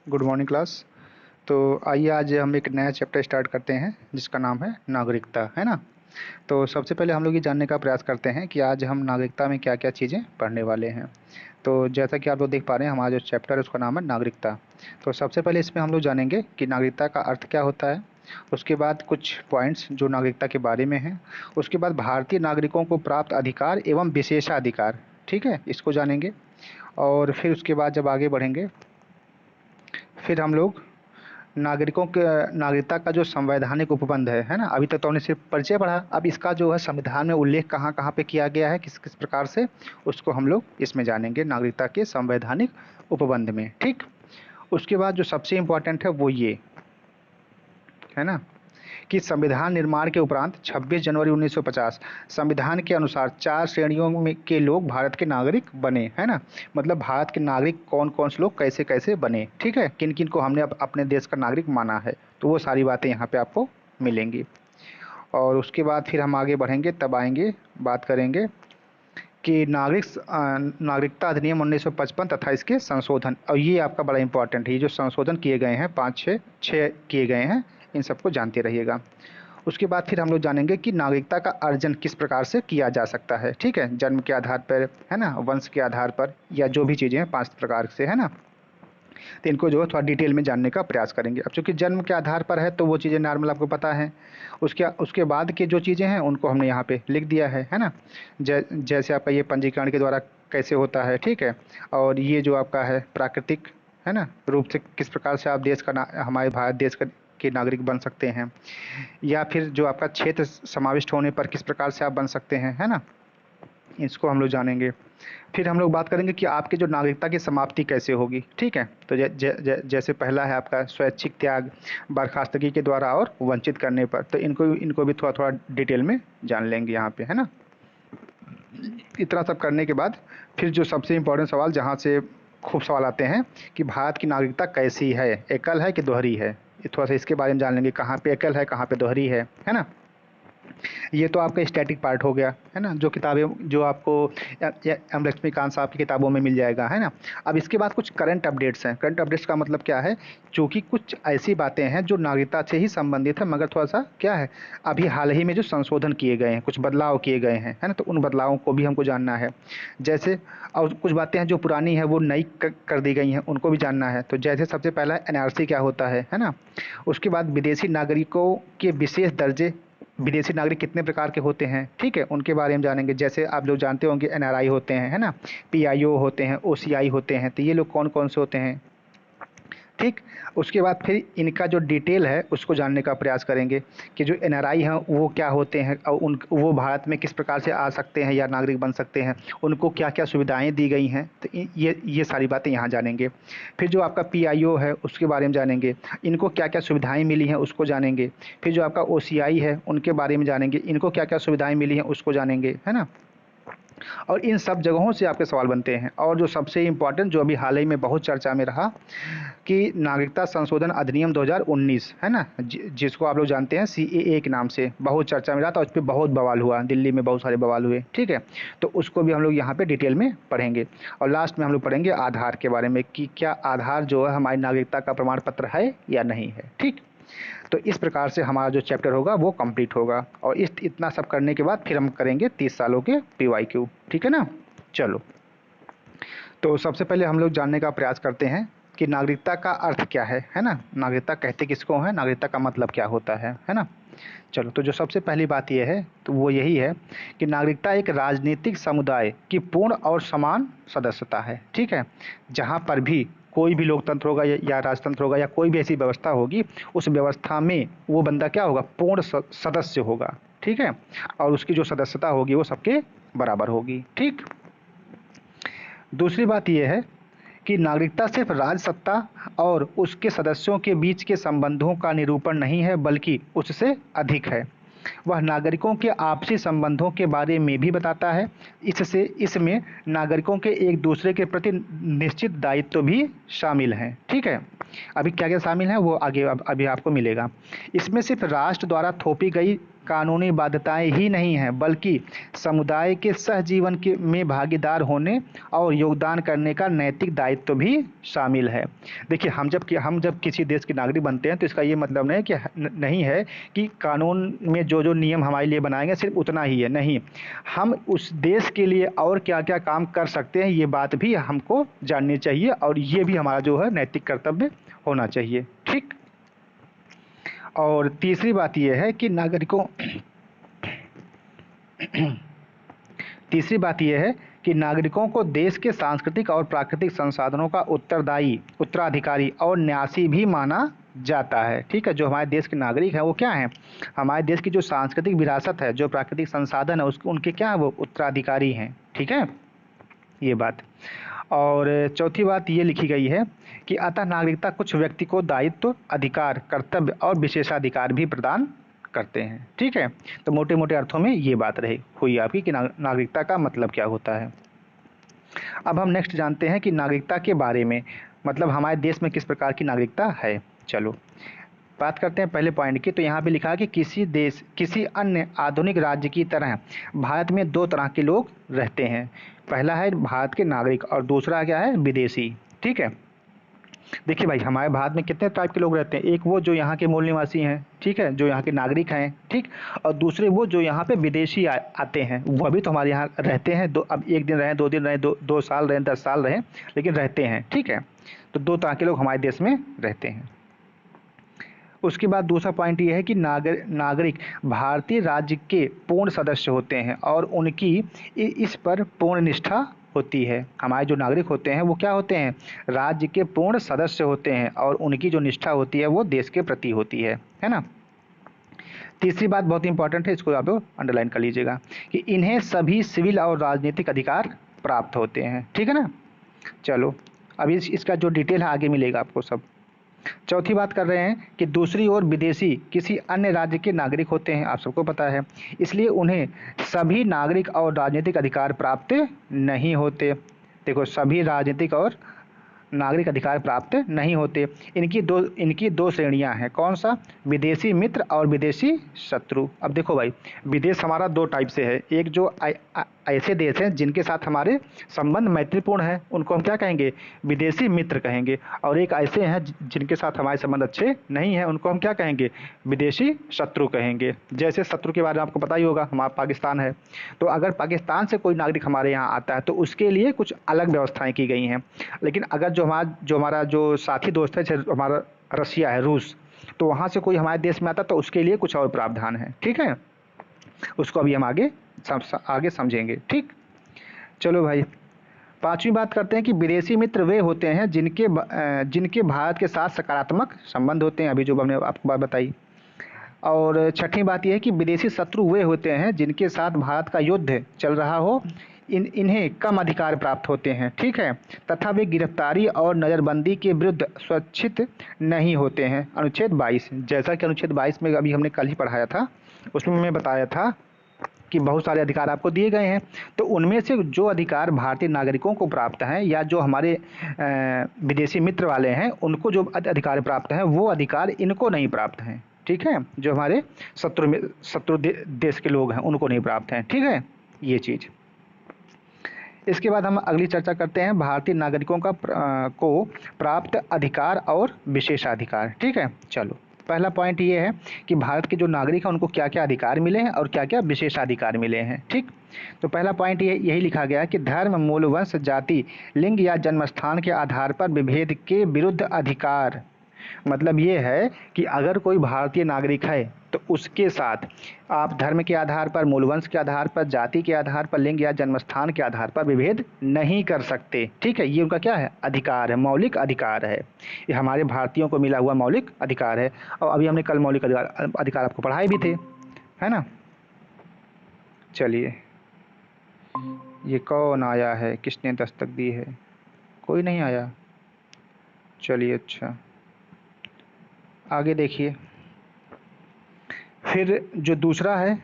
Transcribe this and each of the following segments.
Good morning class. तो आइए आज हम एक नया चैप्टर स्टार्ट करते हैं जिसका नाम है नागरिकता, है ना। तो सबसे पहले हम लोग ये जानने का प्रयास करते हैं कि आज हम नागरिकता में क्या क्या चीज़ें पढ़ने वाले हैं। तो जैसा कि आप लोग देख पा रहे हैं, हमारा जो चैप्टर है उसका नाम है नागरिकता। तो सबसे पहले इसमें हम लोग जानेंगे कि नागरिकता का अर्थ क्या होता है। उसके बाद कुछ पॉइंट्स जो नागरिकता के बारे में हैं। उसके बाद भारतीय नागरिकों को प्राप्त अधिकार एवं विशेषाधिकार, ठीक है, इसको जानेंगे। और फिर उसके बाद जब आगे बढ़ेंगे, फिर हम लोग नागरिकों के नागरिकता का जो संवैधानिक उपबंध है ना। अभी तक तो हमने सिर्फ परिचय पढ़ा, अब इसका जो है संविधान में उल्लेख कहाँ कहाँ पे किया गया है, किस किस प्रकार से, उसको हम लोग इसमें जानेंगे नागरिकता के संवैधानिक उपबंध में, ठीक। उसके बाद जो सबसे इम्पोर्टेंट है वो ये है ना कि संविधान निर्माण के उपरांत 26 जनवरी 1950 संविधान के अनुसार 4 श्रेणियों में के लोग भारत के नागरिक बने, है ना। मतलब भारत के नागरिक कौन कौन से लोग कैसे कैसे बने, ठीक है, किन किन को हमने अपने देश का नागरिक माना है। तो वो सारी बातें यहाँ पे आपको मिलेंगी। और उसके बाद फिर हम आगे बढ़ेंगे, तब आएंगे बात करेंगे कि नागरिकता अधिनियम 1955 तथा इसके संशोधन। और ये आपका बड़ा इंपॉर्टेंट है, ये जो संशोधन किए गए हैं 5 6 किए गए हैं, इन सबको जानते रहिएगा। उसके बाद फिर हम लोग जानेंगे कि नागरिकता का अर्जन किस प्रकार से किया जा सकता है, ठीक है, जन्म के आधार पर, है ना, वंश के आधार पर, या जो भी चीज़ें हैं 5 प्रकार से, है ना। तो इनको जो है थोड़ा डिटेल में जानने का प्रयास करेंगे। अब चूँकि जन्म के आधार पर है तो वो चीज़ें नॉर्मल आपको पता है। उसके बाद की जो चीज़ें हैं उनको हमने यहाँ पे लिख दिया है ना। जैसे आपका ये पंजीकरण के द्वारा कैसे होता है, ठीक है। और ये जो आपका है प्राकृतिक, है ना, रूप से किस प्रकार से आप देश का हमारे भारत देश का के नागरिक बन सकते हैं, या फिर जो आपका क्षेत्र समाविष्ट होने पर किस प्रकार से आप बन सकते हैं, है ना। इसको हम लोग जानेंगे। फिर हम लोग बात करेंगे कि आपकी जो नागरिकता की समाप्ति कैसे होगी, ठीक है। तो जैसे पहला है आपका स्वैच्छिक त्याग, बर्खास्तगी के द्वारा और वंचित करने पर। तो इनको भी थोड़ा थोड़ा डिटेल में जान लेंगे यहाँ पे, है ना। इतना सब करने के बाद फिर जो सबसे इम्पोर्टेंट सवाल, जहाँ से खूब सवाल आते हैं कि भारत की नागरिकता कैसी है, एकल है कि दोहरी है। ये थोड़ा सा इसके बारे में जान लेंगे, कहाँ पे एकल है कहाँ पे दोहरी है ना। ये तो आपका स्टैटिक पार्ट हो गया, है ना, जो किताबें जो आपको एम लक्ष्मीकांत साहब की किताबों में मिल जाएगा, है ना। अब इसके बाद कुछ करंट अपडेट्स हैं। करंट अपडेट्स का मतलब क्या है, चूँकि कुछ ऐसी बातें हैं जो नागरिकता से ही संबंधित है, मगर थोड़ा सा क्या है, अभी हाल ही में जो संशोधन किए गए हैं, कुछ बदलाव किए गए हैं, है ना। तो उन बदलावों को भी हमको जानना है। जैसे और कुछ बातें हैं जो पुरानी हैं वो नई कर दी गई हैं, उनको भी जानना है। तो जैसे सबसे पहला एनआरसी क्या होता है ना। उसके बाद विदेशी नागरिकों के विशेष दर्जे, विदेशी नागरिक कितने प्रकार के होते हैं, ठीक है, उनके बारे में जानेंगे। जैसे आप लोग जानते होंगे एनआरआई होते हैं, है ना, पीआईओ होते हैं, ओसीआई होते हैं। तो ये लोग कौन कौन से होते हैं, ठीक। उसके बाद फिर इनका जो डिटेल है उसको जानने का प्रयास करेंगे कि जो एनआरआई हैं वो क्या होते हैं, और वो भारत में किस प्रकार से आ सकते हैं या नागरिक बन सकते हैं, उनको क्या क्या सुविधाएं दी गई हैं। तो ये सारी बातें यहाँ जानेंगे। फिर जो आपका पीआईओ है उसके बारे में जानेंगे, इनको क्या क्या सुविधाएँ मिली हैं उसको जानेंगे। फिर जो आपका ओसीआई है उनके बारे में जानेंगे, इनको क्या क्या सुविधाएँ मिली हैं उसको जानेंगे, है ना। और इन सब जगहों से आपके सवाल बनते हैं। और जो सबसे इम्पोर्टेंट, जो अभी हाल ही में बहुत चर्चा में रहा, कि नागरिकता संशोधन अधिनियम 2019, है ना, जिसको आप लोग जानते हैं सीएए के नाम से, बहुत चर्चा में रहा था। उस पर बहुत बवाल हुआ, दिल्ली में बहुत सारे बवाल हुए, ठीक है। तो उसको भी हम लोग यहाँ पे डिटेल में पढ़ेंगे। और लास्ट में हम लोग पढ़ेंगे आधार के बारे में, कि क्या आधार जो है हमारी नागरिकता का प्रमाण पत्र है या नहीं है, ठीक। तो इस प्रकार से हमारा जो चैप्टर होगा वो कंप्लीट होगा। और इतना सब करने के बाद फिर हम करेंगे 30 सालों के पीवाईक्यू, ठीक है ना। चलो, तो सबसे पहले हम लोग जानने का प्रयास करते हैं कि नागरिकता का अर्थ क्या है ना। नागरिकता कहते किसको है, नागरिकता का मतलब क्या होता है ना। चलो, तो जो सबसे पहली बात ये है तो वो यही है कि नागरिकता एक राजनीतिक समुदाय की पूर्ण और समान सदस्यता है, ठीक है। जहाँ पर भी कोई भी लोकतंत्र होगा या राजतंत्र होगा या कोई भी ऐसी व्यवस्था होगी, उस व्यवस्था में वो बंदा क्या होगा, पूर्ण सदस्य होगा, ठीक है। और उसकी जो सदस्यता होगी वो सबके बराबर होगी, ठीक। दूसरी बात यह है कि नागरिकता सिर्फ राजसत्ता और उसके सदस्यों के बीच के संबंधों का निरूपण नहीं है, बल्कि उससे अधिक है। वह नागरिकों के आपसी संबंधों के बारे में भी बताता है। इसमें नागरिकों के एक दूसरे के प्रति निश्चित दायित्व भी शामिल हैं, ठीक है। अभी क्या क्या शामिल है वो आगे अभी आपको मिलेगा। इसमें सिर्फ राष्ट्र द्वारा थोपी गई कानूनी बाध्यताएं ही नहीं हैं, बल्कि समुदाय के सहजीवन के में भागीदार होने और योगदान करने का नैतिक दायित्व भी शामिल है। देखिए, हम जब किसी देश के नागरिक बनते हैं तो इसका ये मतलब नहीं कि नहीं है कि कानून में जो जो नियम हमारे लिए बनाएंगे सिर्फ उतना ही है, नहीं, हम उस देश के लिए और क्या क्या काम कर सकते हैं ये बात भी हमको जाननी चाहिए, और ये भी हमारा जो है नैतिक कर्तव्य होना चाहिए। ठीक। और तीसरी बात यह है कि तीसरी बात यह है कि नागरिकों को देश के सांस्कृतिक और प्राकृतिक संसाधनों का उत्तराधिकारी और न्यासी भी माना जाता है। ठीक है, जो हमारे देश के नागरिक हैं वो क्या हैं, हमारे देश की जो सांस्कृतिक विरासत है, जो प्राकृतिक संसाधन है, उसके उनके क्या है, वो उत्तराधिकारी हैं। ठीक है, ये बात। और चौथी बात ये लिखी गई है कि अतः नागरिकता कुछ व्यक्ति को दायित्व, अधिकार, कर्तव्य और विशेषाधिकार भी प्रदान करते हैं। ठीक है, तो मोटे मोटे अर्थों में ये बात हुई आपकी कि नागरिकता का मतलब क्या होता है। अब हम नेक्स्ट जानते हैं कि नागरिकता के बारे में, मतलब हमारे देश में किस प्रकार की नागरिकता है। चलो बात करते हैं पहले पॉइंट की। तो यहाँ पे लिखा है कि किसी अन्य आधुनिक राज्य की तरह भारत में दो तरह के लोग रहते हैं। पहला है भारत के नागरिक और दूसरा क्या है, विदेशी। ठीक है, देखिए भाई, हमारे भारत में कितने टाइप के लोग रहते हैं, एक वो जो यहाँ के मूल निवासी हैं, ठीक है, जो यहाँ के नागरिक हैं, ठीक, और दूसरे वो जो यहाँ पे विदेशी आते हैं, वो भी तो हमारे यहाँ रहते हैं। अब एक दिन रहें, 2 दिन रहें, दो साल रहें, 10 साल रहें, लेकिन रहते हैं। ठीक है, तो दो तरह के लोग हमारे देश में रहते हैं। उसके बाद दूसरा पॉइंट ये है कि नागरिक भारतीय राज्य के पूर्ण सदस्य होते हैं और उनकी इस पर पूर्ण निष्ठा होती है। हमारे जो नागरिक होते हैं वो क्या होते हैं, राज्य के पूर्ण सदस्य होते हैं और उनकी जो निष्ठा होती है वो देश के प्रति होती है ना। तीसरी बात बहुत इंपॉर्टेंट है, इसको आप अंडरलाइन कर लीजिएगा कि इन्हें सभी सिविल और राजनीतिक अधिकार प्राप्त होते हैं। ठीक है ना। चलो अभी इसका जो डिटेल है आगे मिलेगा आपको सब। चौथी बात कर रहे हैं कि दूसरी ओर विदेशी किसी अन्य राज्य के नागरिक होते हैं, आप सबको पता है, इसलिए उन्हें सभी नागरिक और राजनीतिक अधिकार प्राप्त नहीं होते। देखो, सभी राजनीतिक और नागरिक अधिकार प्राप्त नहीं होते। इनकी दो श्रेणियां हैं, कौन सा, विदेशी मित्र और विदेशी शत्रु। अब देखो भाई, विदेश हमारा दो टाइप से है, एक जो ऐसे देश हैं जिनके साथ हमारे संबंध मैत्रीपूर्ण है, उनको हम क्या कहेंगे, विदेशी मित्र कहेंगे, और एक ऐसे हैं जिनके साथ हमारे संबंध अच्छे नहीं हैं, उनको हम क्या कहेंगे, विदेशी शत्रु कहेंगे। जैसे शत्रु के बारे में आपको पता ही होगा, हमारा पाकिस्तान है, तो अगर पाकिस्तान से कोई नागरिक हमारे यहाँ आता है तो उसके लिए कुछ अलग व्यवस्थाएं की गई हैं। लेकिन अगर जो हमारा जो साथी दोस्त है, जैसे हमारा रसिया है, रूस, तो वहाँ से कोई हमारे देश में आता तो उसके लिए कुछ और प्रावधान है। ठीक है, उसको अभी हम आगे समझेंगे। ठीक, चलो भाई, पांचवी बात करते हैं कि विदेशी मित्र वे होते हैं जिनके भारत के साथ सकारात्मक संबंध होते हैं, अभी जो हमने आपको बात बताई। और छठी बात यह है कि विदेशी शत्रु वे होते हैं जिनके साथ भारत का युद्ध चल रहा हो, इन्हें कम अधिकार प्राप्त होते हैं। ठीक है, तथा वे गिरफ्तारी और नज़रबंदी के विरुद्ध स्वैच्छित नहीं होते हैं। अनुच्छेद 22, जैसा कि अनुच्छेद 22 में अभी हमने कल ही पढ़ाया था, उसमें मैं बताया था कि बहुत सारे अधिकार आपको दिए गए हैं, तो उनमें से जो अधिकार भारतीय नागरिकों को प्राप्त हैं या जो हमारे विदेशी मित्र वाले हैं उनको जो अधिकार प्राप्त हैं वो अधिकार इनको नहीं प्राप्त हैं। ठीक है, जो हमारे शत्रु देश के लोग हैं उनको नहीं प्राप्त हैं। ठीक है, ये चीज़। इसके बाद हम अगली चर्चा करते हैं भारतीय नागरिकों को प्राप्त अधिकार और विशेषाधिकार। ठीक है, चलो पहला पॉइंट ये है कि भारत के जो नागरिक हैं उनको क्या क्या अधिकार मिले हैं और क्या क्या विशेषाधिकार मिले हैं। ठीक, तो पहला पॉइंट यही लिखा गया है कि धर्म, मूल, वंश, जाति, लिंग या जन्मस्थान के आधार पर विभेद के विरुद्ध अधिकार। मतलब ये है कि अगर कोई भारतीय नागरिक है तो उसके साथ आप धर्म के आधार पर, मूल वंश के आधार पर, जाति के आधार पर, लिंग या जन्मस्थान के आधार पर विभेद नहीं कर सकते। ठीक है, ये उनका क्या है, अधिकार है, मौलिक अधिकार है, ये हमारे भारतीयों को मिला हुआ मौलिक अधिकार है। और अभी हमने कल मौलिक अधिकार आपको पढ़ाए भी थे, है ना। चलिए, ये कौन आया है, किसने दस्तक दी है, कोई नहीं आया। चलिए अच्छा, आगे देखिए। फिर जो दूसरा है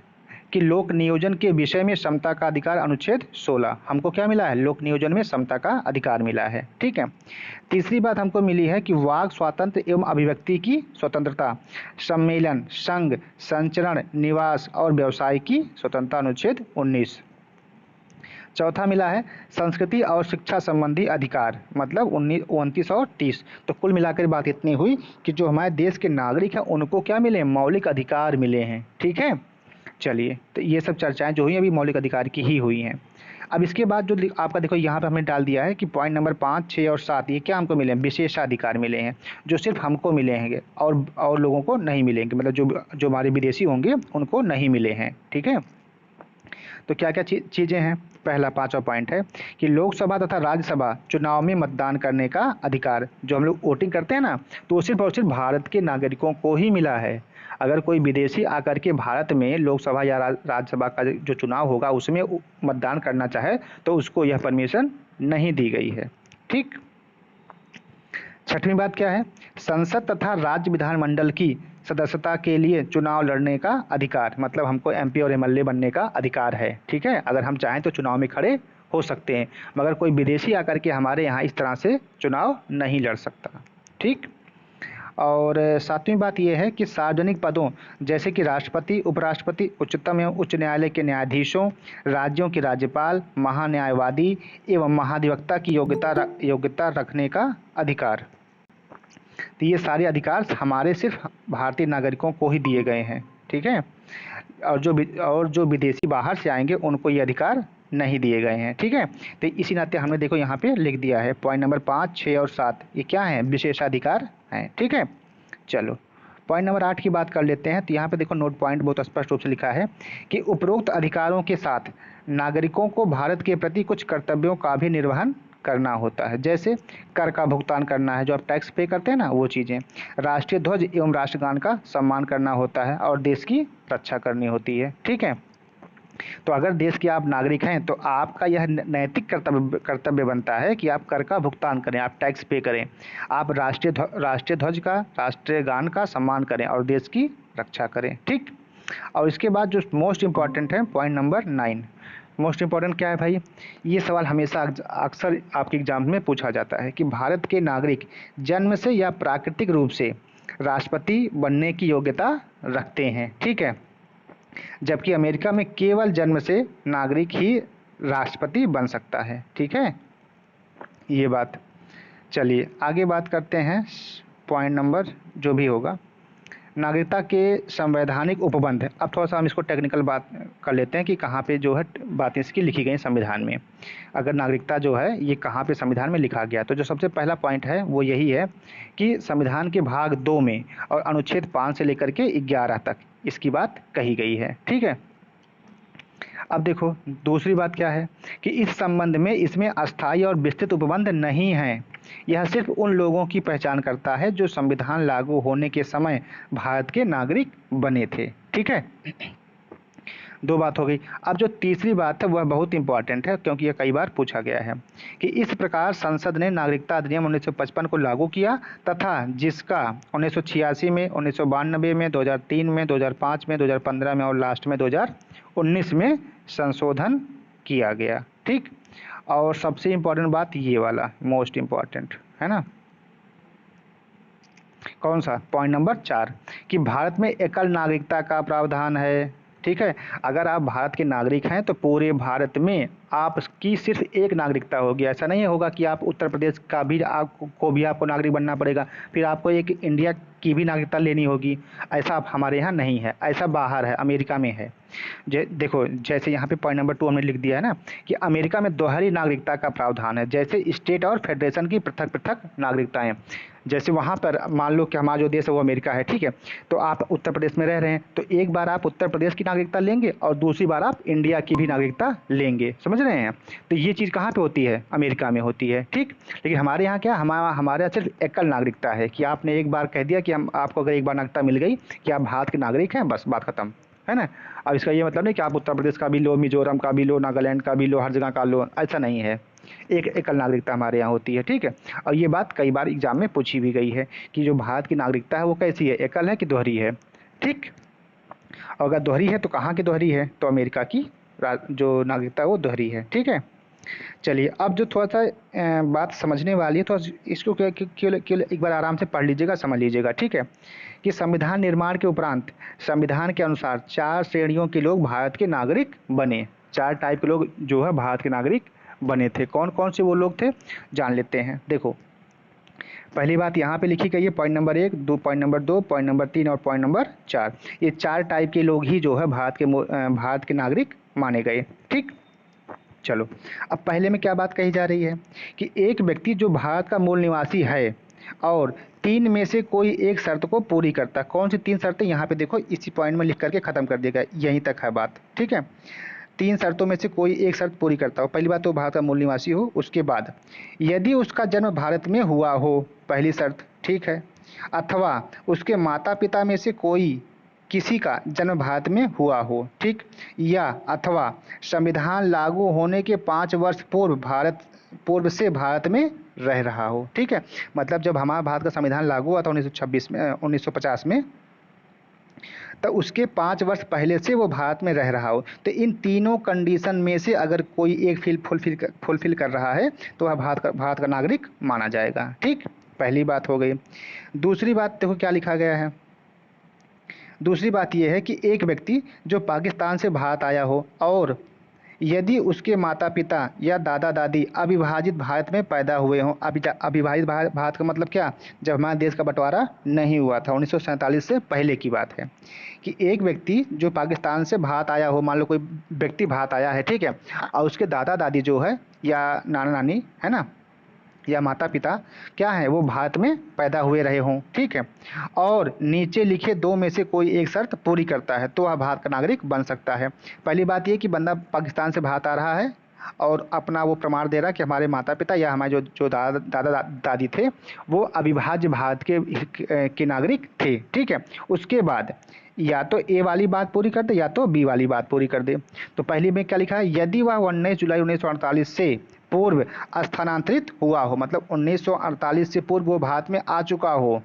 कि लोक नियोजन के विषय में समता का अधिकार अनुच्छेद 16, हमको क्या मिला है, लोक नियोजन में समता का अधिकार मिला है। ठीक है। तीसरी बात हमको मिली है कि वाक स्वातंत्र्य एवं अभिव्यक्ति की स्वतंत्रता, सम्मेलन, संघ, संचरण, निवास और व्यवसाय की स्वतंत्रता अनुच्छेद 19। चौथा मिला है संस्कृति और शिक्षा संबंधी अधिकार, मतलब 29 और 30। तो कुल मिलाकर बात इतनी हुई कि जो हमारे देश के नागरिक हैं उनको क्या मिले, मौलिक अधिकार मिले हैं। ठीक है। चलिए, तो ये सब चर्चाएं जो हुई अभी मौलिक अधिकार की ही हुई हैं। अब इसके बाद जो आपका देखो यहाँ पे हमने डाल दिया है कि पॉइंट नंबर 5, 6 और 7 ये क्या हमको मिले हैं, विशेषाधिकार मिले हैं जो सिर्फ हमको मिले हैं और लोगों को नहीं मिलेंगे, मतलब जो हमारे विदेशी होंगे उनको नहीं मिले हैं। ठीक है। तो क्या क्या चीज़ें हैं। पहला 5वां पॉइंट है कि लोकसभा तथा राज्यसभा चुनाव में मतदान करने का अधिकार, जो हम लोग वोटिंग करते हैं ना, तो वो सिर्फ और सिर्फ भारत के नागरिकों को ही मिला है। अगर कोई विदेशी आकर के भारत में लोकसभा या राज्यसभा का जो चुनाव होगा उसमें मतदान करना चाहे तो उसको यह परमिशन नहीं दी गई है। ठीक। छठवीं बात क्या है, संसद तथा राज्य विधानमंडल की सदस्यता के लिए चुनाव लड़ने का अधिकार, मतलब हमको एमपी और एमएलए बनने का अधिकार है। ठीक है। अगर हम चाहें तो चुनाव में खड़े हो सकते हैं, मगर कोई विदेशी आकर के हमारे यहाँ इस तरह से चुनाव नहीं लड़ सकता। ठीक। और सातवीं बात यह है कि सार्वजनिक पदों जैसे कि राष्ट्रपति, उपराष्ट्रपति, उच्चतम एवं उच्च न्यायालय के न्यायाधीशों, राज्यों के राज्यपाल, महान्यायवादी एवं महाधिवक्ता की योग्यता रखने का अधिकार। तो ये सारे अधिकार हमारे सिर्फ भारतीय नागरिकों को ही दिए गए हैं। ठीक है। और जो विदेशी बाहर से आएंगे उनको ये अधिकार नहीं दिए गए हैं। ठीक है। तो इसी नाते हमने देखो यहाँ पे लिख दिया है पॉइंट नंबर 5, 6 और 7 ये क्या है, विशेषाधिकार हैं। ठीक है। चलो पॉइंट नंबर 8 की बात कर लेते हैं। तो यहाँ पे देखो नोट पॉइंट बहुत स्पष्ट रूप से लिखा है कि उपरोक्त अधिकारों के साथ नागरिकों को भारत के प्रति कुछ कर्तव्यों का भी निर्वहन करना होता है, जैसे कर का भुगतान करना है, जो आप टैक्स पे करते हैं ना वो चीज़ें, राष्ट्रीय ध्वज एवं राष्ट्रगान का सम्मान करना होता है और देश की रक्षा करनी होती है। ठीक है। तो अगर देश के आप नागरिक हैं तो आपका यह नैतिक कर्तव्य बनता है कि आप कर का भुगतान करें, आप टैक्स पे करें, आप राष्ट्रीय ध्वज का, राष्ट्रीय गान का सम्मान करें और देश की रक्षा करें। ठीक। और इसके बाद जो मोस्ट इम्पॉर्टेंट है पॉइंट नंबर 9, मोस्ट इम्पॉर्टेंट क्या है भाई, ये सवाल हमेशा अक्सर आपके एग्जाम में पूछा जाता है कि भारत के नागरिक जन्म से या प्राकृतिक रूप से राष्ट्रपति बनने की योग्यता रखते हैं। ठीक है। जबकि अमेरिका में केवल जन्म से नागरिक ही राष्ट्रपति बन सकता है। ठीक है, ये बात। चलिए आगे बात करते हैं पॉइंट नंबर जो भी होगा, नागरिकता के संवैधानिक उपबंध। अब थोड़ा सा हम इसको टेक्निकल बात कर लेते हैं कि कहाँ पे जो है बातें इसकी लिखी गई संविधान में। अगर नागरिकता जो है ये कहाँ पे संविधान में लिखा गया, तो जो सबसे पहला पॉइंट है वो यही है कि संविधान के भाग 2 में और अनुच्छेद 5 से लेकर के 11 तक इसकी बात कही गई है। ठीक है। अब देखो दूसरी बात क्या है कि इस संबंध में इसमें अस्थायी और विस्तृत उपबंध नहीं है। यह सिर्फ उन लोगों की पहचान करता है जो संविधान लागू होने के समय भारत के नागरिक बने थे। ठीक है, 2 बात हो गई। अब जो तीसरी बात है वह बहुत इंपॉर्टेंट है क्योंकि यह कई बार पूछा गया है कि इस प्रकार संसद ने नागरिकता अधिनियम 1955 को लागू किया तथा जिसका 1986 में, 1992 में, 2003 में, 2005 में, 2015 में और लास्ट में 2019 में संशोधन किया गया। ठीक, और सबसे इम्पोर्टेंट बात ये वाला मोस्ट इम्पॉर्टेंट है ना, कौन सा, पॉइंट नंबर 4 कि भारत में एकल नागरिकता का प्रावधान है। ठीक है, अगर आप भारत के नागरिक हैं तो पूरे भारत में आपकी सिर्फ एक नागरिकता होगी। ऐसा नहीं होगा कि आप उत्तर प्रदेश का भी आपको नागरिक बनना पड़ेगा, फिर आपको एक इंडिया की भी नागरिकता लेनी होगी। ऐसा आप हमारे यहाँ नहीं है, ऐसा बाहर है, अमेरिका में है। देखो जैसे यहाँ पे पॉइंट नंबर 2 हमने लिख दिया है ना कि अमेरिका में दोहरी नागरिकता का प्रावधान है, जैसे स्टेट और फेडरेशन की पृथक पृथक नागरिकताएं। जैसे वहाँ पर मान लो कि हमारा जो देश है वो अमेरिका है, ठीक है, तो आप उत्तर प्रदेश में रह रहे हैं तो एक बार आप उत्तर प्रदेश की नागरिकता लेंगे और दूसरी बार आप इंडिया की भी नागरिकता लेंगे, समझ रहे हैं। तो ये चीज़ कहाँ पे होती है, अमेरिका में होती है। ठीक, लेकिन हमारे यहाँ क्या, हमारे यहाँ सिर्फ एकल नागरिकता है कि आपने एक बार कह दिया कि आपको अगर एक बार नागरिकता मिल गई कि आप भारत के नागरिक हैं, बस बात खत्म है ना। अब इसका ये मतलब नहीं कि आप उत्तर प्रदेश का भी लो, मिजोरम का भी लो, नागालैंड का भी लो, हर जगह का लो, ऐसा नहीं है। एक एकल नागरिकता हमारे यहाँ होती है। ठीक है, और ये बात कई बार एग्जाम में पूछी भी गई है कि जो भारत की नागरिकता है वो कैसी है, एकल है कि दोहरी है। ठीक, और अगर दोहरी है तो कहाँ की दोहरी है, तो अमेरिका की जो नागरिकता है वो दोहरी है। ठीक है, चलिए अब जो थोड़ा सा बात समझने वाली है, तो इसको केवल एक बार आराम से पढ़ लीजिएगा, समझ लीजिएगा। ठीक है, कि संविधान निर्माण के उपरांत संविधान के अनुसार 4 श्रेणियों के लोग भारत के नागरिक बने। 4 टाइप के लोग जो है भारत के नागरिक बने थे। कौन कौन से वो लोग थे, जान लेते हैं। देखो, पहली बात यहाँ पे लिखी गई है, point number 1, point number 2, point number 3 और पॉइंट नंबर 4। ये 4 टाइप के लोग ही जो है भारत के नागरिक माने गए। ठीक, चलो अब पहले में क्या बात कही जा रही है कि एक व्यक्ति जो भारत का मूल निवासी है और 3 में से कोई एक शर्त को पूरी करता है। कौन सी 3 शर्तें, यहाँ पे देखो इसी पॉइंट में लिख करके ख़त्म कर दिया गया, यहीं तक है बात। ठीक है, 3 शर्तों में से कोई एक शर्त पूरी करता हो। पहली बात तो भारत का मूल निवासी हो, उसके बाद यदि उसका जन्म भारत में हुआ हो, पहली शर्त। ठीक है, अथवा उसके माता पिता में से कोई किसी का जन्म भारत में हुआ हो। ठीक, या अथवा संविधान लागू होने के 5 वर्ष पूर्व से भारत में रह रहा हो। ठीक है, मतलब जब हमारा भारत का संविधान लागू हुआ था 1950 में, तो उसके 5 वर्ष पहले से वो भारत में रह रहा हो। तो इन तीनों कंडीशन में से अगर कोई एक फुलफिल कर रहा है तो वह भारत का नागरिक माना जाएगा। ठीक, पहली बात हो गई। दूसरी बात देखो क्या लिखा गया है। दूसरी बात यह है कि एक व्यक्ति जो पाकिस्तान से भारत आया हो और यदि उसके माता पिता या दादा दादी अविभाजित भारत में पैदा हुए हों। अविभाजित भारत का मतलब क्या, जब हमारे देश का बंटवारा नहीं हुआ था 1947 से पहले की बात है, कि एक व्यक्ति जो पाकिस्तान से भारत आया हो, मान लो कोई व्यक्ति भारत आया है, ठीक है, और उसके दादा दादी जो है या नाना नानी है ना, या माता पिता क्या है, वो भारत में पैदा हुए रहे हों। ठीक है, और नीचे लिखे 2 में से कोई एक शर्त पूरी करता है तो वह भारत का नागरिक बन सकता है। पहली बात ये कि बंदा पाकिस्तान से भारत आ रहा है और अपना वो प्रमाण दे रहा है कि हमारे माता पिता या हमारे जो दादा दादी थे वो अविभाज्य भारत के नागरिक थे। ठीक है, उसके बाद या तो ए वाली बात पूरी कर दे या तो बी वाली बात पूरी कर दे। तो पहली में क्या लिखा है, यदि वह 19 जुलाई 1948 से पूर्व स्थानांतरित हुआ हो, मतलब 1948 से पूर्व वो भारत में आ चुका हो,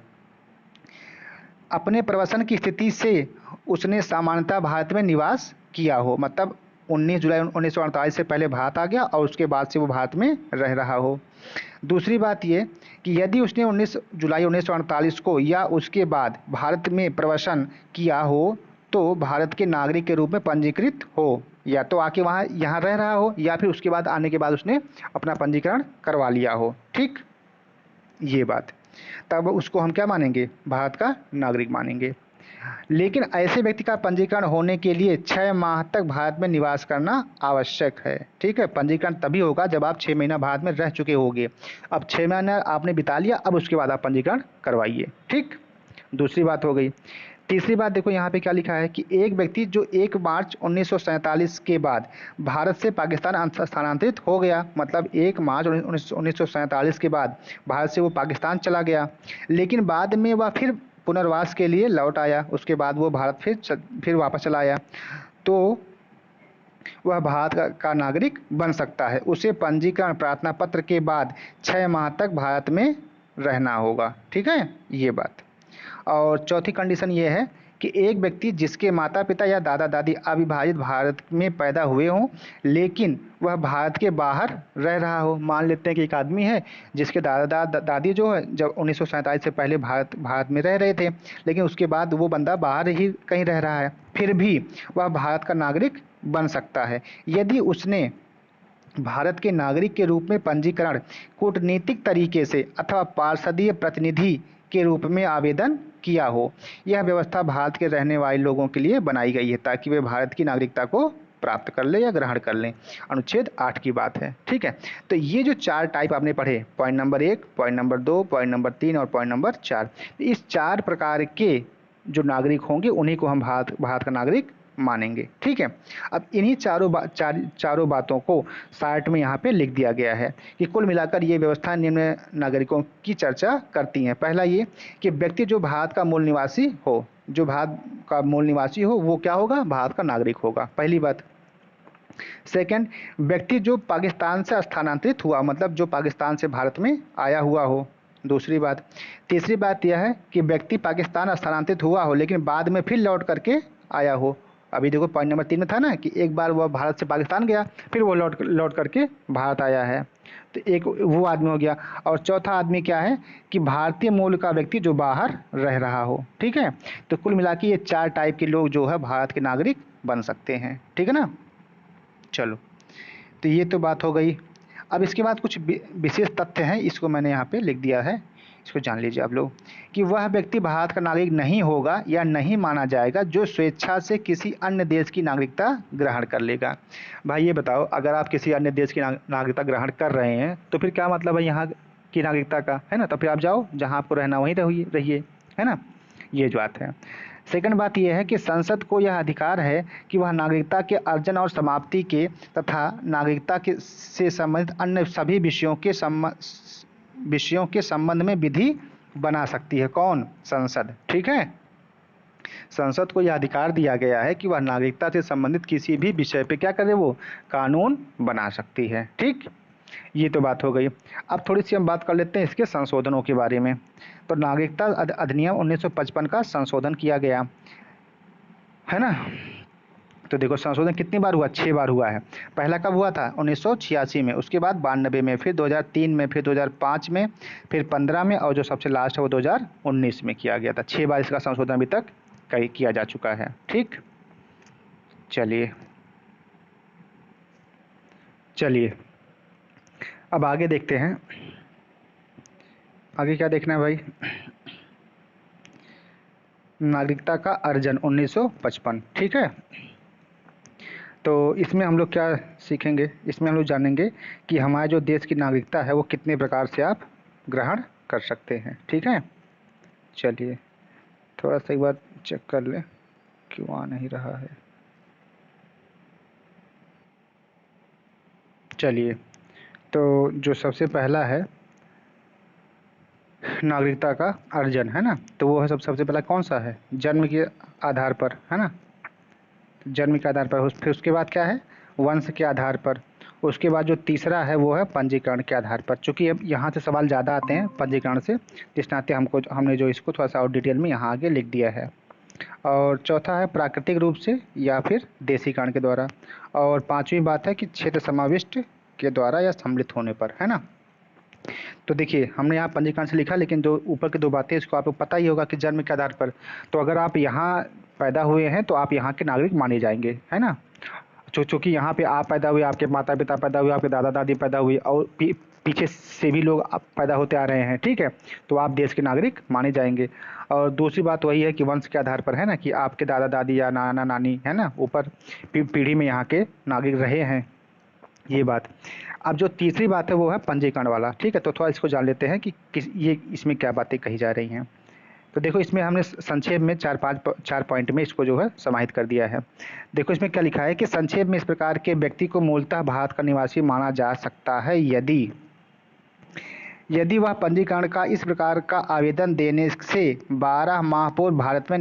अपने प्रवसन की स्थिति से उसने सामान्यतः भारत में निवास किया हो, मतलब 19 जुलाई 1948 से पहले भारत आ गया और उसके बाद से वो भारत में रह रहा हो। दूसरी बात ये कि यदि उसने 19 जुलाई 1948 को या उसके बाद भारत में प्रवसन किया हो तो भारत के नागरिक के रूप में पंजीकृत हो, या तो आके वहाँ यहाँ रह रहा हो या फिर उसके बाद आने के बाद उसने अपना पंजीकरण करवा लिया हो। ठीक, ये बात, तब उसको हम क्या मानेंगे, भारत का नागरिक मानेंगे। लेकिन ऐसे व्यक्ति का पंजीकरण होने के लिए 6 माह तक भारत में निवास करना आवश्यक है। ठीक है, पंजीकरण तभी होगा जब आप 6 महीना भारत में रह चुके होंगे। अब 6 महीना आपने बिता लिया, अब उसके बाद आप पंजीकरण करवाइए। ठीक, दूसरी बात हो गई। तीसरी बात देखो यहाँ पे क्या लिखा है कि एक व्यक्ति जो 1 मार्च 1947 के बाद भारत से पाकिस्तान स्थानांतरित हो गया, मतलब 1 मार्च 1947 के बाद भारत से वो पाकिस्तान चला गया, लेकिन बाद में वह फिर पुनर्वास के लिए लौट आया, उसके बाद वो भारत फिर वापस चला आया, तो वह भारत का नागरिक बन सकता है। उसे पंजीकरण प्रार्थना पत्र के बाद 6 माह तक भारत में रहना होगा। ठीक है, ये बात। और चौथी कंडीशन ये है कि एक व्यक्ति जिसके माता पिता या दादा दादी अविभाजित भारत में पैदा हुए हों लेकिन वह भारत के बाहर रह रहा हो। मान लेते हैं कि एक आदमी है जिसके दादा दादी जो है जब 1947 से पहले भारत में रह रहे थे, लेकिन उसके बाद वो बंदा बाहर ही कहीं रह रहा है, फिर भी वह भारत का नागरिक बन सकता है यदि उसने भारत के नागरिक के रूप में पंजीकरण कूटनीतिक तरीके से अथवा पार्षदीय प्रतिनिधि के रूप में आवेदन किया हो। यह व्यवस्था भारत के रहने वाले लोगों के लिए बनाई गई है ताकि वे भारत की नागरिकता को प्राप्त कर ले या ग्रहण कर लें। अनुच्छेद 8 की बात है। ठीक है, तो ये जो 4 टाइप आपने पढ़े, point number 1, point number 2, point number 3 और पॉइंट नंबर 4, इस 4 प्रकार के जो नागरिक होंगे उन्हीं को हम भारत का नागरिक मानेंगे। ठीक है, अब इन्हीं चारों बातों को शार्ट में यहाँ पे लिख दिया गया है कि कुल मिलाकर ये व्यवस्था निम्न नागरिकों की चर्चा करती हैं। पहला ये कि व्यक्ति जो भारत का मूल निवासी हो, वो क्या होगा, भारत का नागरिक होगा, पहली बात। सेकंड, व्यक्ति जो पाकिस्तान से स्थानांतरित हुआ, मतलब जो पाकिस्तान से भारत में आया हुआ हो, दूसरी बात। तीसरी बात यह है कि व्यक्ति पाकिस्तान स्थानांतरित हुआ हो लेकिन बाद में फिर लौट करके आया हो। अभी देखो पॉइंट नंबर 3 में था ना कि एक बार वह भारत से पाकिस्तान गया, फिर वो लौट लौट करके भारत आया है। तो एक वो आदमी हो गया। और चौथा आदमी क्या है कि भारतीय मूल का व्यक्ति जो बाहर रह रहा हो। ठीक है, तो कुल मिला के ये 4 टाइप के लोग जो है भारत के नागरिक बन सकते हैं। ठीक है ना। चलो, तो ये तो बात हो गई। अब इसके बाद कुछ विशेष तथ्य हैं, इसको मैंने यहाँ पे लिख दिया है, इसको जान लीजिए आप लोग कि वह व्यक्ति भारत का नागरिक नहीं होगा या नहीं माना जाएगा जो स्वेच्छा से किसी अन्य देश की नागरिकता ग्रहण कर लेगा। भाई ये बताओ, अगर आप किसी अन्य देश की नागरिकता ग्रहण कर रहे हैं तो फिर क्या मतलब है यहाँ की नागरिकता का, है ना। तो फिर आप जाओ जहाँ आपको रहना वहीं रहिए, है ना। ये जो बात है। सेकंड बात यह है कि संसद को यह अधिकार है कि वह नागरिकता के अर्जन और समाप्ति के तथा नागरिकता के से संबंधित अन्य सभी विषयों के संबंध में विधि बना सकती है। कौन? संसद। ठीक है, संसद को यह अधिकार दिया गया है कि वह नागरिकता से संबंधित किसी भी विषय पे क्या करे, वो कानून बना सकती है। ठीक, ये तो बात हो गई। अब थोड़ी सी हम बात कर लेते हैं इसके संशोधनों के बारे में। तो नागरिकता अधिनियम 1955 का संशोधन किया गया, है ना। तो देखो संशोधन कितनी बार हुआ? 6 बार हुआ है। पहला कब हुआ था? 1986 में, उसके बाद 92 में, फिर 2003 में, फिर 2005 में, फिर 15 में, और जो सबसे लास्ट है वो 2019 में किया गया था। 6 बार इसका संशोधन अभी तक किया जा चुका है। ठीक, चलिए अब आगे देखते हैं। आगे क्या देखना है भाई? नागरिकता का अर्जन 1955। ठीक है, तो इसमें हम लोग क्या सीखेंगे? इसमें हम लोग जानेंगे कि हमारे जो देश की नागरिकता है वो कितने प्रकार से आप ग्रहण कर सकते हैं। ठीक है, चलिए थोड़ा सा एक बार चेक कर लें क्यों आ नहीं रहा है। चलिए, तो जो सबसे पहला है नागरिकता का अर्जन, है ना, तो वो है सबसे पहला कौन सा है? जन्म के आधार पर, है ना। जन्म के आधार पर, फिर उसके बाद क्या है? वंश के आधार पर। उसके बाद जो तीसरा है वो है पंजीकरण के आधार पर। चूँकि अब यहाँ से सवाल ज़्यादा आते हैं पंजीकरण से, इस नाते हमने जो इसको थोड़ा सा और डिटेल में यहाँ आगे लिख दिया है। और चौथा है प्राकृतिक रूप से या फिर देशीकरण के द्वारा। और पांचवी बात है कि क्षेत्र समाविष्ट के द्वारा या सम्मिलित होने पर, है ना। तो देखिए हमने यहाँ पंजीकरण से लिखा, लेकिन जो ऊपर की 2 बातें इसको आपको पता ही होगा कि जन्म के आधार पर। तो अगर आप यहाँ पैदा हुए हैं तो आप यहाँ के नागरिक माने जाएंगे, है ना। चूँकि यहाँ पे आप पैदा हुए, आपके माता पिता पैदा हुए, आपके दादा दादी पैदा हुए, और पीछे से भी लोग आप पैदा होते आ रहे हैं, ठीक है, तो आप देश के नागरिक माने जाएंगे। और दूसरी बात वही है कि वंश के आधार पर, है ना, कि आपके दादा दादी या नाना नानी, है ना, ऊपर पीढ़ी में यहाँ के नागरिक रहे हैं, ये बात। अब जो तीसरी बात है वो है पंजीकरण वाला। ठीक है, तो थोड़ा इसको जान लेते हैं कि ये इसमें क्या बातें कही जा रही हैं। तो देखो इसमें हमने संक्षेप में 4 पॉइंट में इसको जो है समाहित कर दिया है। देखो इसमें क्या लिखा है कि संक्षेप में इस प्रकार के व्यक्ति को मूलतः भारत का निवासी माना जा सकता है यदि वह पंजीकरण का इस प्रकार का आवेदन देने से 12 माह पूर्व भारत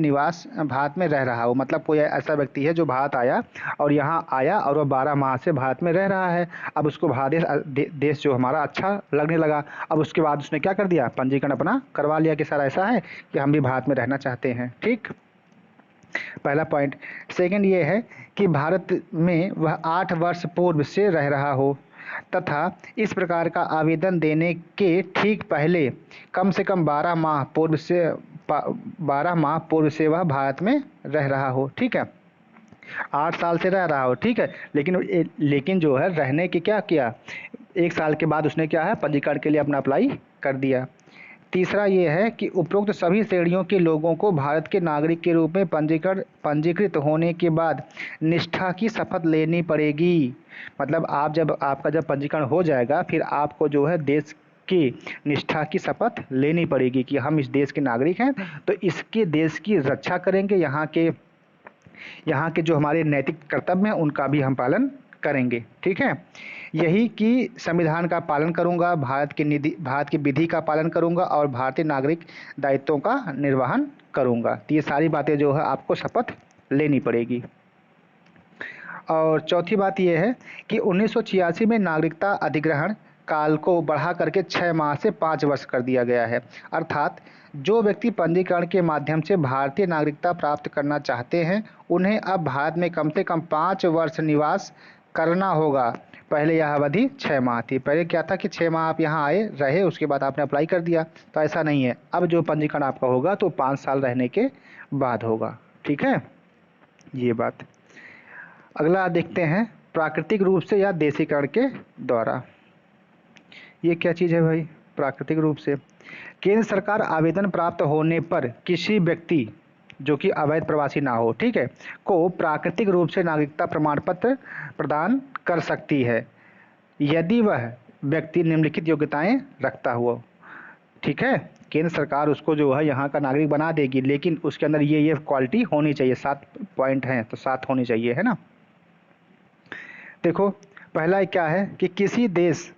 में रह रहा हो। मतलब कोई ऐसा व्यक्ति है जो भारत आया और यहाँ आया और वह 12 माह से भारत में रह रहा है। अब उसको भारत देश जो हमारा अच्छा लगने लगा। अब उसके बाद उसने क्या कर दिया? पंजीकरण अपना करवा लिया कि सर ऐसा है कि हम भी भारत में रहना चाहते हैं। ठीक, पहला पॉइंट। सेकंड ये है कि भारत में वह 8 वर्ष पूर्व से रह रहा हो तथा इस प्रकार का आवेदन देने के ठीक पहले कम से कम 12 माह पूर्व से वह भारत में रह रहा हो। ठीक है, 8 साल से रह रहा हो, ठीक है, लेकिन जो है रहने के क्या किया, 1 साल के बाद उसने क्या है पंजीकरण के लिए अपना अप्लाई कर दिया। तीसरा ये है कि उपरोक्त सभी श्रेणियों के लोगों को भारत के नागरिक के रूप में पंजीकृत होने के बाद निष्ठा की शपथ लेनी पड़ेगी। मतलब आपका जब पंजीकरण हो जाएगा फिर आपको जो है देश की निष्ठा की शपथ लेनी पड़ेगी कि हम इस देश के नागरिक हैं, तो इसके देश की रक्षा करेंगे, यहाँ के जो हमारे नैतिक कर्तव्य हैं उनका भी हम पालन करेंगे। ठीक है, यही कि संविधान का पालन करूंगा, भारत की विधि का पालन करूंगा और भारतीय नागरिक दायित्वों का निर्वहन करूंगा। तो ये सारी बातें जो है आपको शपथ लेनी पड़ेगी। और चौथी बात यह है कि 1986 में नागरिकता अधिग्रहण काल को बढ़ा करके 6 माह से 5 वर्ष कर दिया गया है। अर्थात जो व्यक्ति पंजीकरण के माध्यम से भारतीय नागरिकता प्राप्त करना चाहते हैं, उन्हें अब भारत में कम से कम 5 वर्ष निवास करना होगा। पहले यह अवधि 6 माह थी। पहले क्या था कि 6 माह आप यहाँ आए रहे, उसके बाद आपने अप्लाई कर दिया, तो ऐसा नहीं है। अब जो पंजीकरण आपका होगा तो 5 साल रहने के बाद होगा। ठीक है, ये बात। अगला देखते हैं, प्राकृतिक रूप से या देशीकरण के द्वारा। ये क्या चीज़ है भाई? प्राकृतिक रूप से। केंद्र सरकार आवेदन प्राप्त होने पर किसी व्यक्ति जो कि अवैध प्रवासी ना हो, ठीक है, को प्राकृतिक रूप से नागरिकता प्रमाण पत्र प्रदान कर सकती है, यदि वह व्यक्ति निम्नलिखित योग्यताएं रखता हुआ। ठीक है, केंद्र सरकार उसको जो है यहाँ का नागरिक बना देगी, लेकिन उसके अंदर ये क्वालिटी होनी चाहिए। 7 पॉइंट हैं तो 7 होनी चाहिए, है ना। देखो, पहला क्या है कि किसी देश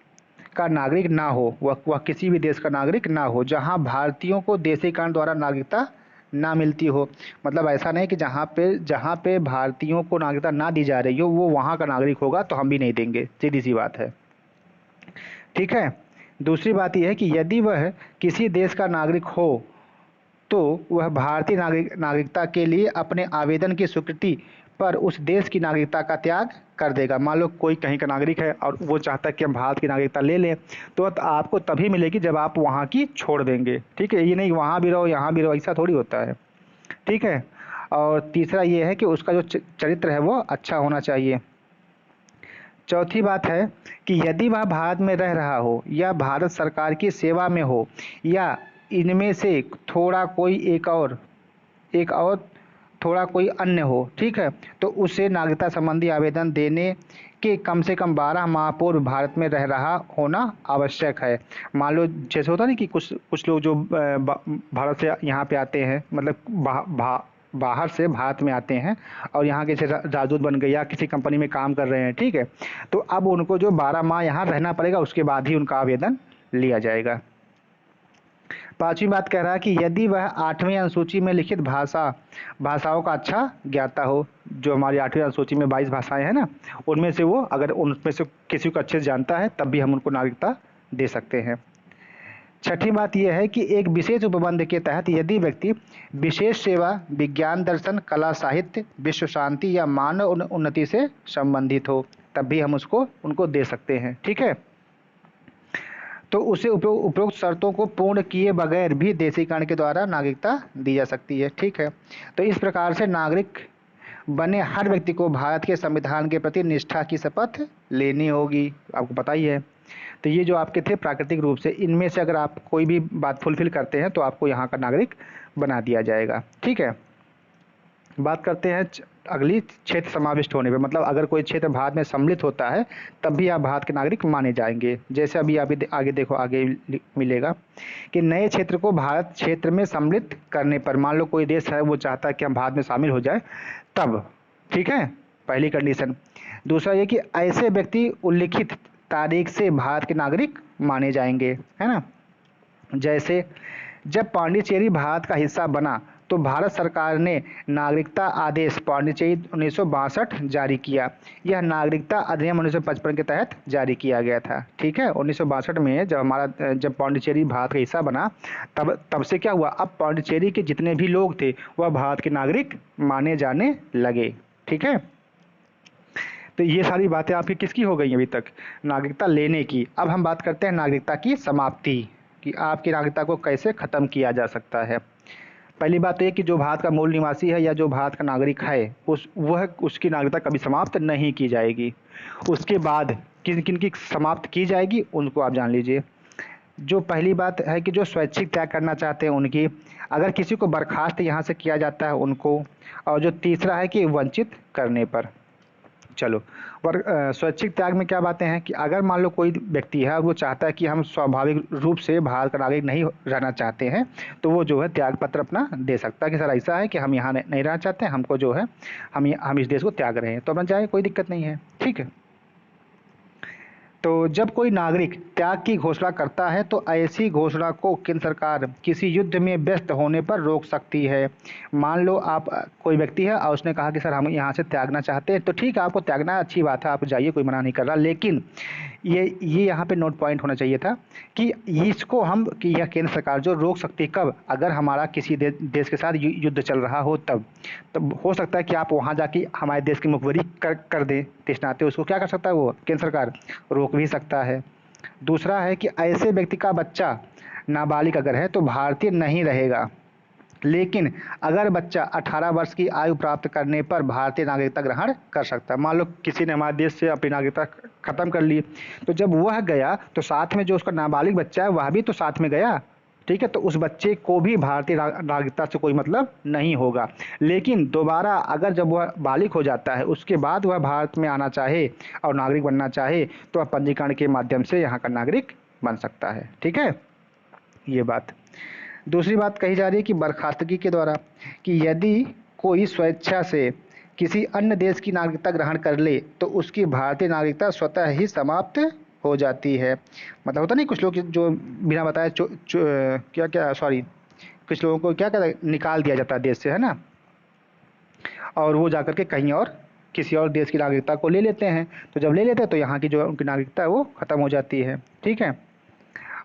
का नागरिक ना हो, वह किसी भी देश का नागरिक ना हो जहां भारतीयों को देशीकरण द्वारा नागरिकता ना मिलती हो। मतलब ऐसा नहीं कि जहां पे भारतीयों को नागरिकता ना दी जा रही हो वो वहां का नागरिक होगा तो हम भी नहीं देंगे, सीधी सी बात है। ठीक है, दूसरी बात यह है कि यदि वह किसी देश का नागरिक हो तो वह भारतीय नागरिकता के लिए अपने आवेदन की स्वीकृति पर उस देश की नागरिकता का त्याग कर देगा। मान लो कोई कहीं का नागरिक है और वो चाहता है कि हम भारत की नागरिकता ले लें, तो आपको तभी मिलेगी जब आप वहाँ की छोड़ देंगे। ठीक है, ये नहीं वहाँ भी रहो यहाँ भी रहो, ऐसा थोड़ी होता है। ठीक है, और तीसरा ये है कि उसका जो चरित्र है वो अच्छा होना चाहिए। चौथी बात है कि यदि वह भारत में रह रहा हो या भारत सरकार की सेवा में हो या इनमें से थोड़ा कोई एक और थोड़ा कोई अन्य हो, ठीक है, तो उसे नागरिकता संबंधी आवेदन देने के कम से कम 12 माह पूर्व भारत में रह रहा होना आवश्यक है। मान लो जैसे होता नहीं कि कुछ लोग जो भारत से यहाँ पे आते हैं, मतलब बाहर से भारत में आते हैं और यहाँ के राजदूत बन गए या किसी कंपनी में काम कर रहे हैं, ठीक है, तो अब उनको जो 12 माह यहाँ रहना पड़ेगा, उसके बाद ही उनका आवेदन लिया जाएगा। पांचवी बात कह रहा है कि यदि वह 8वीं अनुसूची में लिखित भाषाओं का अच्छा ज्ञाता हो। जो हमारी 8वीं अनुसूची में 22 भाषाएं हैं ना, उनमें से वो अगर उनमें से किसी को अच्छे से जानता है तब भी हम उनको नागरिकता दे सकते हैं। छठी बात यह है कि एक विशेष उपबंध के तहत यदि व्यक्ति विशेष सेवा, विज्ञान, दर्शन, कला, साहित्य, विश्व शांति या मानव उन्नति से संबंधित हो, तब भी हम उनको दे सकते हैं। ठीक है, तो उसे उपरोक्त शर्तों को पूर्ण किए बगैर भी देशीकरण के द्वारा नागरिकता दी जा सकती है। ठीक है, तो इस प्रकार से नागरिक बने हर व्यक्ति को भारत के संविधान के प्रति निष्ठा की शपथ लेनी होगी, आपको पता ही है। तो ये जो आपके थे प्राकृतिक रूप से, इनमें से अगर आप कोई भी बात फुलफिल करते हैं तो आपको यहाँ का नागरिक बना दिया जाएगा। ठीक है, बात करते हैं अगली क्षेत्र समाविष्ट होने पे, मतलब अगर कोई क्षेत्र भारत में सम्मिलित होता है तब भी आप भारत के नागरिक माने जाएंगे। जैसे अभी आगे देखो, आगे मिलेगा कि नए क्षेत्र को भारत क्षेत्र में सम्मिलित करने पर, मान लो कोई देश है वो चाहता है कि हम भारत में शामिल हो जाए तब, ठीक है, पहली कंडीशन। दूसरा ये कि ऐसे व्यक्ति उल्लिखित तारीख से भारत के नागरिक माने जाएंगे, है ना। जैसे जब पांडिचेरी भारत का हिस्सा बना तो भारत सरकार ने नागरिकता आदेश पांडिचेरी 1962 जारी किया। यह नागरिकता अधिनियम 1955 के तहत जारी किया गया था। ठीक है, 1962 में जब पांडिचेरी भारत का हिस्सा बना तब से क्या हुआ, अब पांडिचेरी के जितने भी लोग थे वह भारत के नागरिक माने जाने लगे। ठीक है, तो ये सारी बातें आपकी किसकी हो गई अभी तक, नागरिकता लेने की। अब हम बात करते हैं नागरिकता की समाप्ति, कि आपकी नागरिकता को कैसे खत्म किया जा सकता है। पहली बात तो ये कि जो भारत का मूल निवासी है या जो भारत का नागरिक है उसकी नागरिकता कभी समाप्त नहीं की जाएगी। उसके बाद किन किन की समाप्त की जाएगी उनको आप जान लीजिए। जो पहली बात है कि जो स्वैच्छिक त्याग करना चाहते हैं उनकी, अगर किसी को बर्खास्त यहाँ से किया जाता है उनको, और जो तीसरा है कि वंचित करने पर। चलो, और स्वैच्छिक त्याग में क्या बातें हैं कि अगर मान लो कोई व्यक्ति है और वो चाहता है कि हम स्वाभाविक रूप से भारत का नागरिक नहीं रहना चाहते हैं, तो वो जो है त्याग पत्र अपना दे सकता है कि सर ऐसा है कि हम यहाँ नहीं रहना चाहते हैं, हमको जो है हम इस देश को त्याग रहे हैं, तो अपना जाए, कोई दिक्कत नहीं है। ठीक है, तो जब कोई नागरिक त्याग की घोषणा करता है तो ऐसी घोषणा को केंद्र सरकार किसी युद्ध में व्यस्त होने पर रोक सकती है। मान लो आप कोई व्यक्ति है और उसने कहा कि सर हम यहाँ से त्यागना चाहते हैं, तो ठीक है आपको त्यागना अच्छी बात है, आप जाइए, कोई मना नहीं कर रहा, लेकिन ये यहाँ पे नोट पॉइंट होना चाहिए था कि इसको हम कि यह केंद्र सरकार जो रोक सकती है कब, अगर हमारा किसी देश के साथ युद्ध चल रहा हो तब हो सकता है कि आप वहाँ जाके हमारे देश की मुखबिरी कर दें, तो इस नाते उसको क्या कर सकता है, वो केंद्र सरकार रोक भी सकता है। दूसरा है कि ऐसे व्यक्ति का बच्चा नाबालिग अगर है तो भारतीय नहीं रहेगा, लेकिन अगर बच्चा 18 वर्ष की आयु प्राप्त करने पर भारतीय नागरिकता ग्रहण कर सकता है। मान लो किसी ने हमारे देश से अपनी नागरिकता खत्म कर ली, तो जब वह गया तो साथ में जो उसका नाबालिग बच्चा है वह भी तो साथ में गया, ठीक है, तो उस बच्चे को भी भारतीय नागरिकता से कोई मतलब नहीं होगा। लेकिन दोबारा अगर जब वह बालिग हो जाता है उसके बाद वह भारत में आना चाहे और नागरिक बनना चाहे तो वह पंजीकरण के माध्यम से यहाँ का नागरिक बन सकता है, ठीक है, ये बात। दूसरी बात कही जा रही है कि बर्खास्तगी के द्वारा, कि यदि कोई स्वेच्छा से किसी अन्य देश की नागरिकता ग्रहण कर ले तो उसकी भारतीय नागरिकता स्वतः ही समाप्त हो जाती है। मतलब होता नहीं कुछ लोग जो बिना बताए क्या क्या सॉरी कुछ लोगों को क्या कहता है, निकाल दिया जाता है देश से, है ना, और वो जाकर के कहीं और किसी और देश की नागरिकता को ले लेते हैं, तो जब ले लेते हैं तो यहाँ की जो उनकी नागरिकता है वो ख़त्म हो जाती है, ठीक है।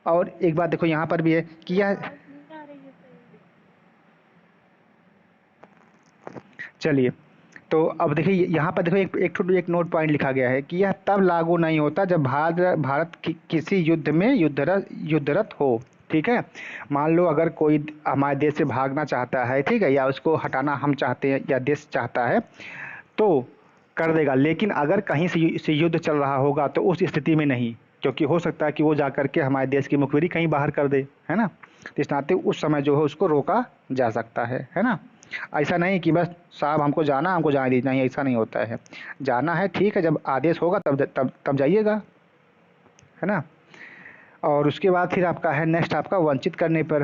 और एक बात देखो यहाँ पर भी है कि यह, चलिए, तो अब देखिए यहाँ पर देखो एक नोट पॉइंट लिखा गया है कि यह तब लागू नहीं होता जब भारत किसी युद्ध में युद्धरत हो, ठीक है। मान लो अगर कोई हमारे देश से भागना चाहता है, ठीक है, या उसको हटाना हम चाहते हैं या देश चाहता है तो कर देगा, लेकिन अगर कहीं से युद्ध चल रहा होगा तो उस स्थिति में नहीं, क्योंकि हो सकता है कि वो जा करके हमारे देश की मुखबिरी कहीं बाहर कर दे, है ना, तो इस नाते उस समय जो है उसको रोका जा सकता है ना। ऐसा नहीं कि बस साहब हमको जाने दीजिए, नहीं ऐसा नहीं होता है, जाना है ठीक है, जब आदेश होगा तब जाइएगा, है ना। और उसके बाद फिर आपका है नेक्स्ट आपका वंचित करने पर,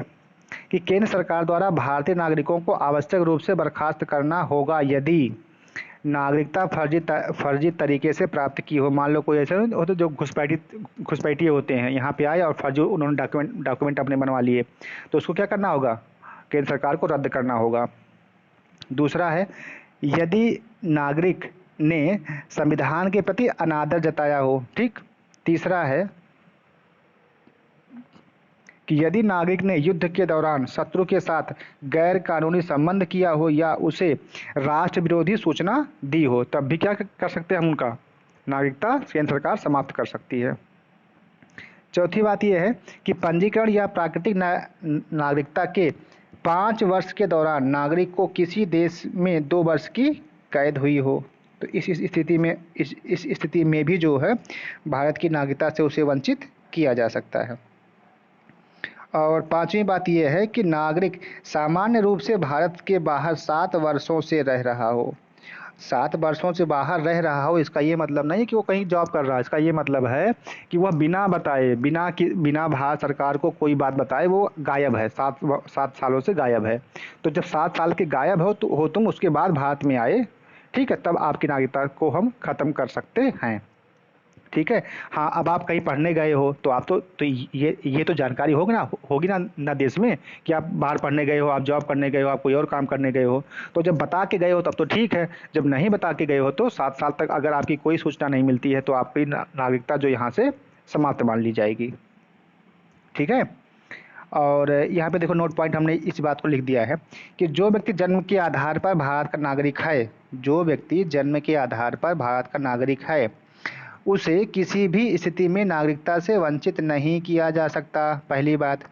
कि केंद्र सरकार द्वारा भारतीय नागरिकों को आवश्यक रूप से बर्खास्त करना होगा यदि नागरिकता फर्जी तरीके से प्राप्त की हो। मान लो कोई ऐसे होते जो घुसपैठिए होते हैं, यहाँ पे आए और फर्जी उन्होंने डॉक्यूमेंट अपने बनवा लिए, तो उसको क्या करना होगा, केंद्र सरकार को रद्द करना होगा। दूसरा है यदि नागरिक ने संविधान के प्रति अनादर जताया हो, ठीक। तीसरा है कि यदि नागरिक ने युद्ध के दौरान शत्रु के साथ गैर कानूनी संबंध किया हो या उसे राष्ट्र विरोधी सूचना दी हो, तब भी क्या कर सकते हैं हम, उनका नागरिकता केंद्र सरकार समाप्त कर सकती है। चौथी बात यह है कि पंजीकरण या प्राकृतिक नागरिकता के 5 वर्ष के दौरान नागरिक को किसी देश में 2 वर्ष की कैद हुई हो, तो इस स्थिति में भी जो है भारत की नागरिकता से उसे वंचित किया जा सकता है। और पांचवी बात यह है कि नागरिक सामान्य रूप से भारत के बाहर 7 वर्षों से रह रहा हो। 7 वर्षों से बाहर रह रहा हो, इसका ये मतलब नहीं कि वो कहीं जॉब कर रहा है, इसका ये मतलब है कि वह बिना बताए, बिना भारत सरकार को कोई बात बताए वो गायब है, 7 सालों से गायब है। तो जब 7 साल के गायब हो तुम, उसके बाद भारत में आए, ठीक है, तब आपकी नागरिकता को हम ख़त्म कर सकते हैं, ठीक है। हाँ, अब आप कहीं पढ़ने गए हो तो आप तो ये तो जानकारी होगी ना देश में कि आप बाहर पढ़ने गए हो, आप जॉब करने गए हो, आप कोई और काम करने गए हो, तो जब बता के गए हो तब तो ठीक है, जब नहीं बता के गए हो तो 7 साल तक अगर आपकी कोई सूचना नहीं मिलती है तो आपकी नागरिकता जो यहाँ से समाप्त मान ली जाएगी, ठीक है। और यहाँ पे देखो नोट पॉइंट हमने इस बात को लिख दिया है कि जो व्यक्ति जन्म के आधार पर भारत का नागरिक है, जो व्यक्ति जन्म के आधार पर भारत का नागरिक है उसे किसी भी स्थिति में नागरिकता से वंचित नहीं किया जा सकता, पहली बात।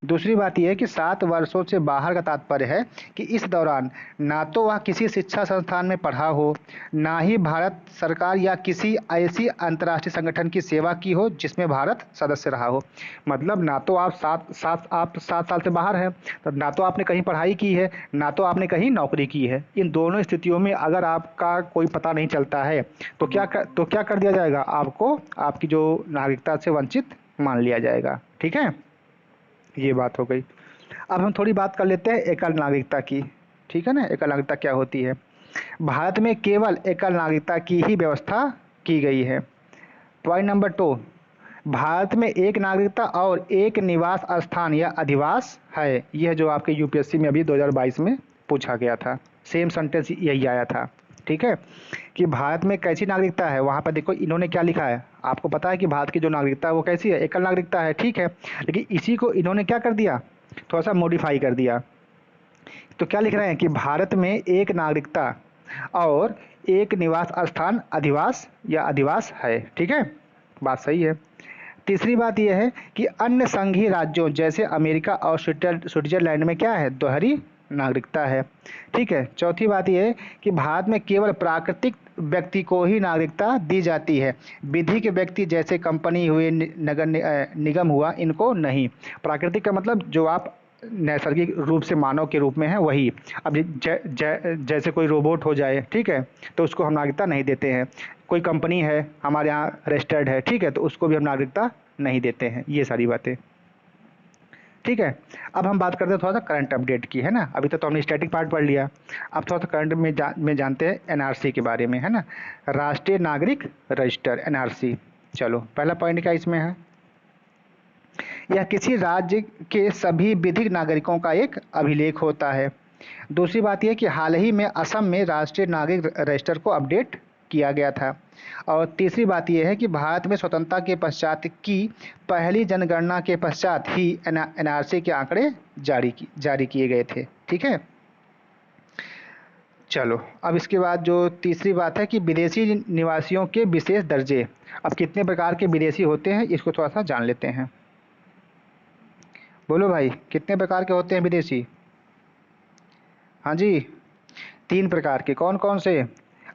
दूसरी बात यह है कि 7 वर्षों से बाहर का तात्पर्य है कि इस दौरान ना तो वह किसी शिक्षा संस्थान में पढ़ा हो, ना ही भारत सरकार या किसी ऐसी अंतर्राष्ट्रीय संगठन की सेवा की हो जिसमें भारत सदस्य रहा हो। मतलब ना तो आप 7 साल से बाहर हैं, तो ना तो आपने कहीं पढ़ाई की है, ना तो आपने कहीं नौकरी की है। इन दोनों स्थितियों में अगर आपका कोई पता नहीं चलता है तो क्या कर दिया जाएगा, आपको आपकी जो नागरिकता से वंचित मान लिया जाएगा, ठीक है। ये बात हो गई। अब हम थोड़ी बात कर लेते हैं एकल नागरिकता की, ठीक है ना। एकल नागरिकता क्या होती है। भारत में केवल एकल नागरिकता की ही व्यवस्था की गई है। पॉइंट नंबर 2, भारत में एक नागरिकता और एक निवास स्थान या अधिवास है। यह जो आपके यूपीएससी में अभी 2022 में पूछा गया था, सेम सेंटेंस यही आया था। ठीक है, कि भारत में कैसी नागरिकता है, वहाँ पर देखो इन्होंने क्या लिखा है। आपको पता है कि भारत की जो नागरिकता है वो कैसी है, एकल नागरिकता है। ठीक है, लेकिन इसी को इन्होंने क्या कर दिया, थोड़ा सा मॉडिफाई कर दिया। तो क्या लिख रहे हैं कि भारत में एक नागरिकता और एक निवास स्थान अधिवास या अधिवास है। ठीक है, बात सही है। तीसरी बात यह है कि अन्य संघीय राज्यों जैसे अमेरिका और स्विट्जरलैंड में क्या है, दोहरी नागरिकता है। ठीक है, चौथी बात यह है कि भारत में केवल प्राकृतिक व्यक्ति को ही नागरिकता दी जाती है, विधि के व्यक्ति जैसे कंपनी हुए, निगम हुआ, इनको नहीं। प्राकृतिक का मतलब जो आप नैसर्गिक रूप से मानव के रूप में है वही। अब जैसे कोई रोबोट हो जाए, ठीक है, तो उसको हम नागरिकता नहीं देते हैं। कोई कंपनी है हमारे यहाँ रजिस्टर्ड है, ठीक है, तो उसको भी हम नागरिकता नहीं देते हैं। ये सारी बातें। ठीक है, अब हम बात करते हैं थोड़ा सा करंट अपडेट की, है ना। अभी तो हमने स्टैटिक पार्ट पढ़ लिया, अब थोड़ा सा करंट में जानते हैं एनआरसी के बारे में, है ना। राष्ट्रीय नागरिक रजिस्टर, एनआरसी। चलो, पहला पॉइंट क्या इसमें है, यह किसी राज्य के सभी विधिक नागरिकों का एक अभिलेख होता है। दूसरी बात यह कि हाल ही में असम में राष्ट्रीय नागरिक रजिस्टर को अपडेट किया गया था। और तीसरी बात यह है कि भारत में स्वतंत्रता के पश्चात की पहली जनगणना के पश्चात ही एनआरसी के आंकड़े जारी किए गए थे। ठीक है, चलो, अब इसके बाद जो तीसरी बात है कि विदेशी निवासियों के विशेष दर्जे। अब कितने प्रकार के विदेशी होते हैं इसको थोड़ा सा जान लेते हैं। बोलो भाई, कितने प्रकार के होते हैं विदेशी। हाँ जी, 3 प्रकार के। कौन कौन से,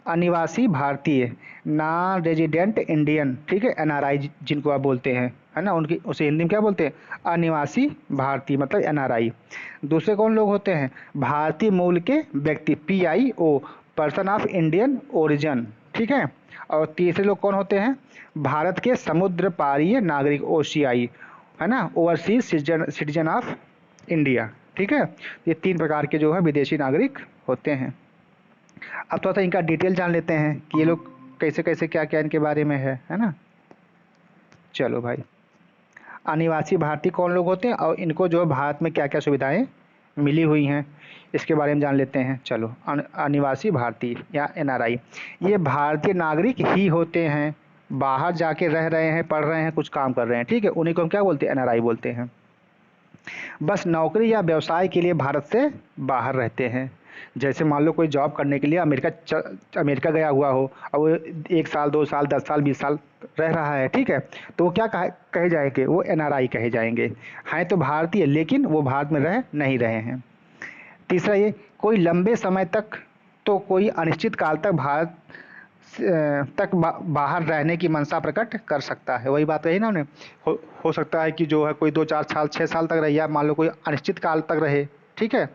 अनिवासी भारतीय, नॉन रेजिडेंट इंडियन, ठीक है, एनआरआई जिनको आप बोलते हैं, है ना, उनकी उसे हिंदी में क्या बोलते हैं, अनिवासी भारतीय मतलब एनआरआई। दूसरे कौन लोग होते हैं, भारतीय मूल के व्यक्ति, PIO, person of Indian origin. ठीक है, और तीसरे लोग कौन होते हैं, भारत के समुद्र पारीय नागरिक, ओसीआई, है ना, ओवरसीज सिटीजन ऑफ इंडिया। ठीक है, ये 3 प्रकार के जो है विदेशी नागरिक होते हैं। अब थोड़ा सा इनका डिटेल जान लेते हैं कि ये लोग कैसे कैसे क्या क्या इनके बारे में है ना। चलो भाई, अनिवासी भारतीय कौन लोग होते हैं और इनको जो भारत में क्या क्या सुविधाएं मिली हुई हैं इसके बारे में जान लेते हैं। चलो, अनिवासी भारतीय या एनआरआई, ये भारतीय नागरिक ही होते हैं, बाहर जाके रह रहे हैं, पढ़ रहे हैं, कुछ काम कर रहे हैं। ठीक है, उन्हीं को हम क्या बोलते हैं, एनआरआई बोलते हैं। बस नौकरी या व्यवसाय के लिए भारत से बाहर रहते हैं। जैसे मान लो कोई जॉब करने के लिए अमेरिका गया हुआ हो, और वो 1 साल 2 साल 10 साल 20 साल रह रहा है, ठीक है, तो वो क्या कहे जाएंगे, वो एनआरआई कहे जाएंगे। हैं तो भारतीय लेकिन वो भारत में रह नहीं रहे हैं। तीसरा ये, कोई लंबे समय तक तो कोई अनिश्चित काल तक भारत तक बाहर रहने की मंशा प्रकट कर सकता है। वही बात कही ना हमने, हो सकता है कि जो है कोई 2 4 साल 6 साल तक रहे, या मान लो कोई अनिश्चित काल तक रहे। ठीक है,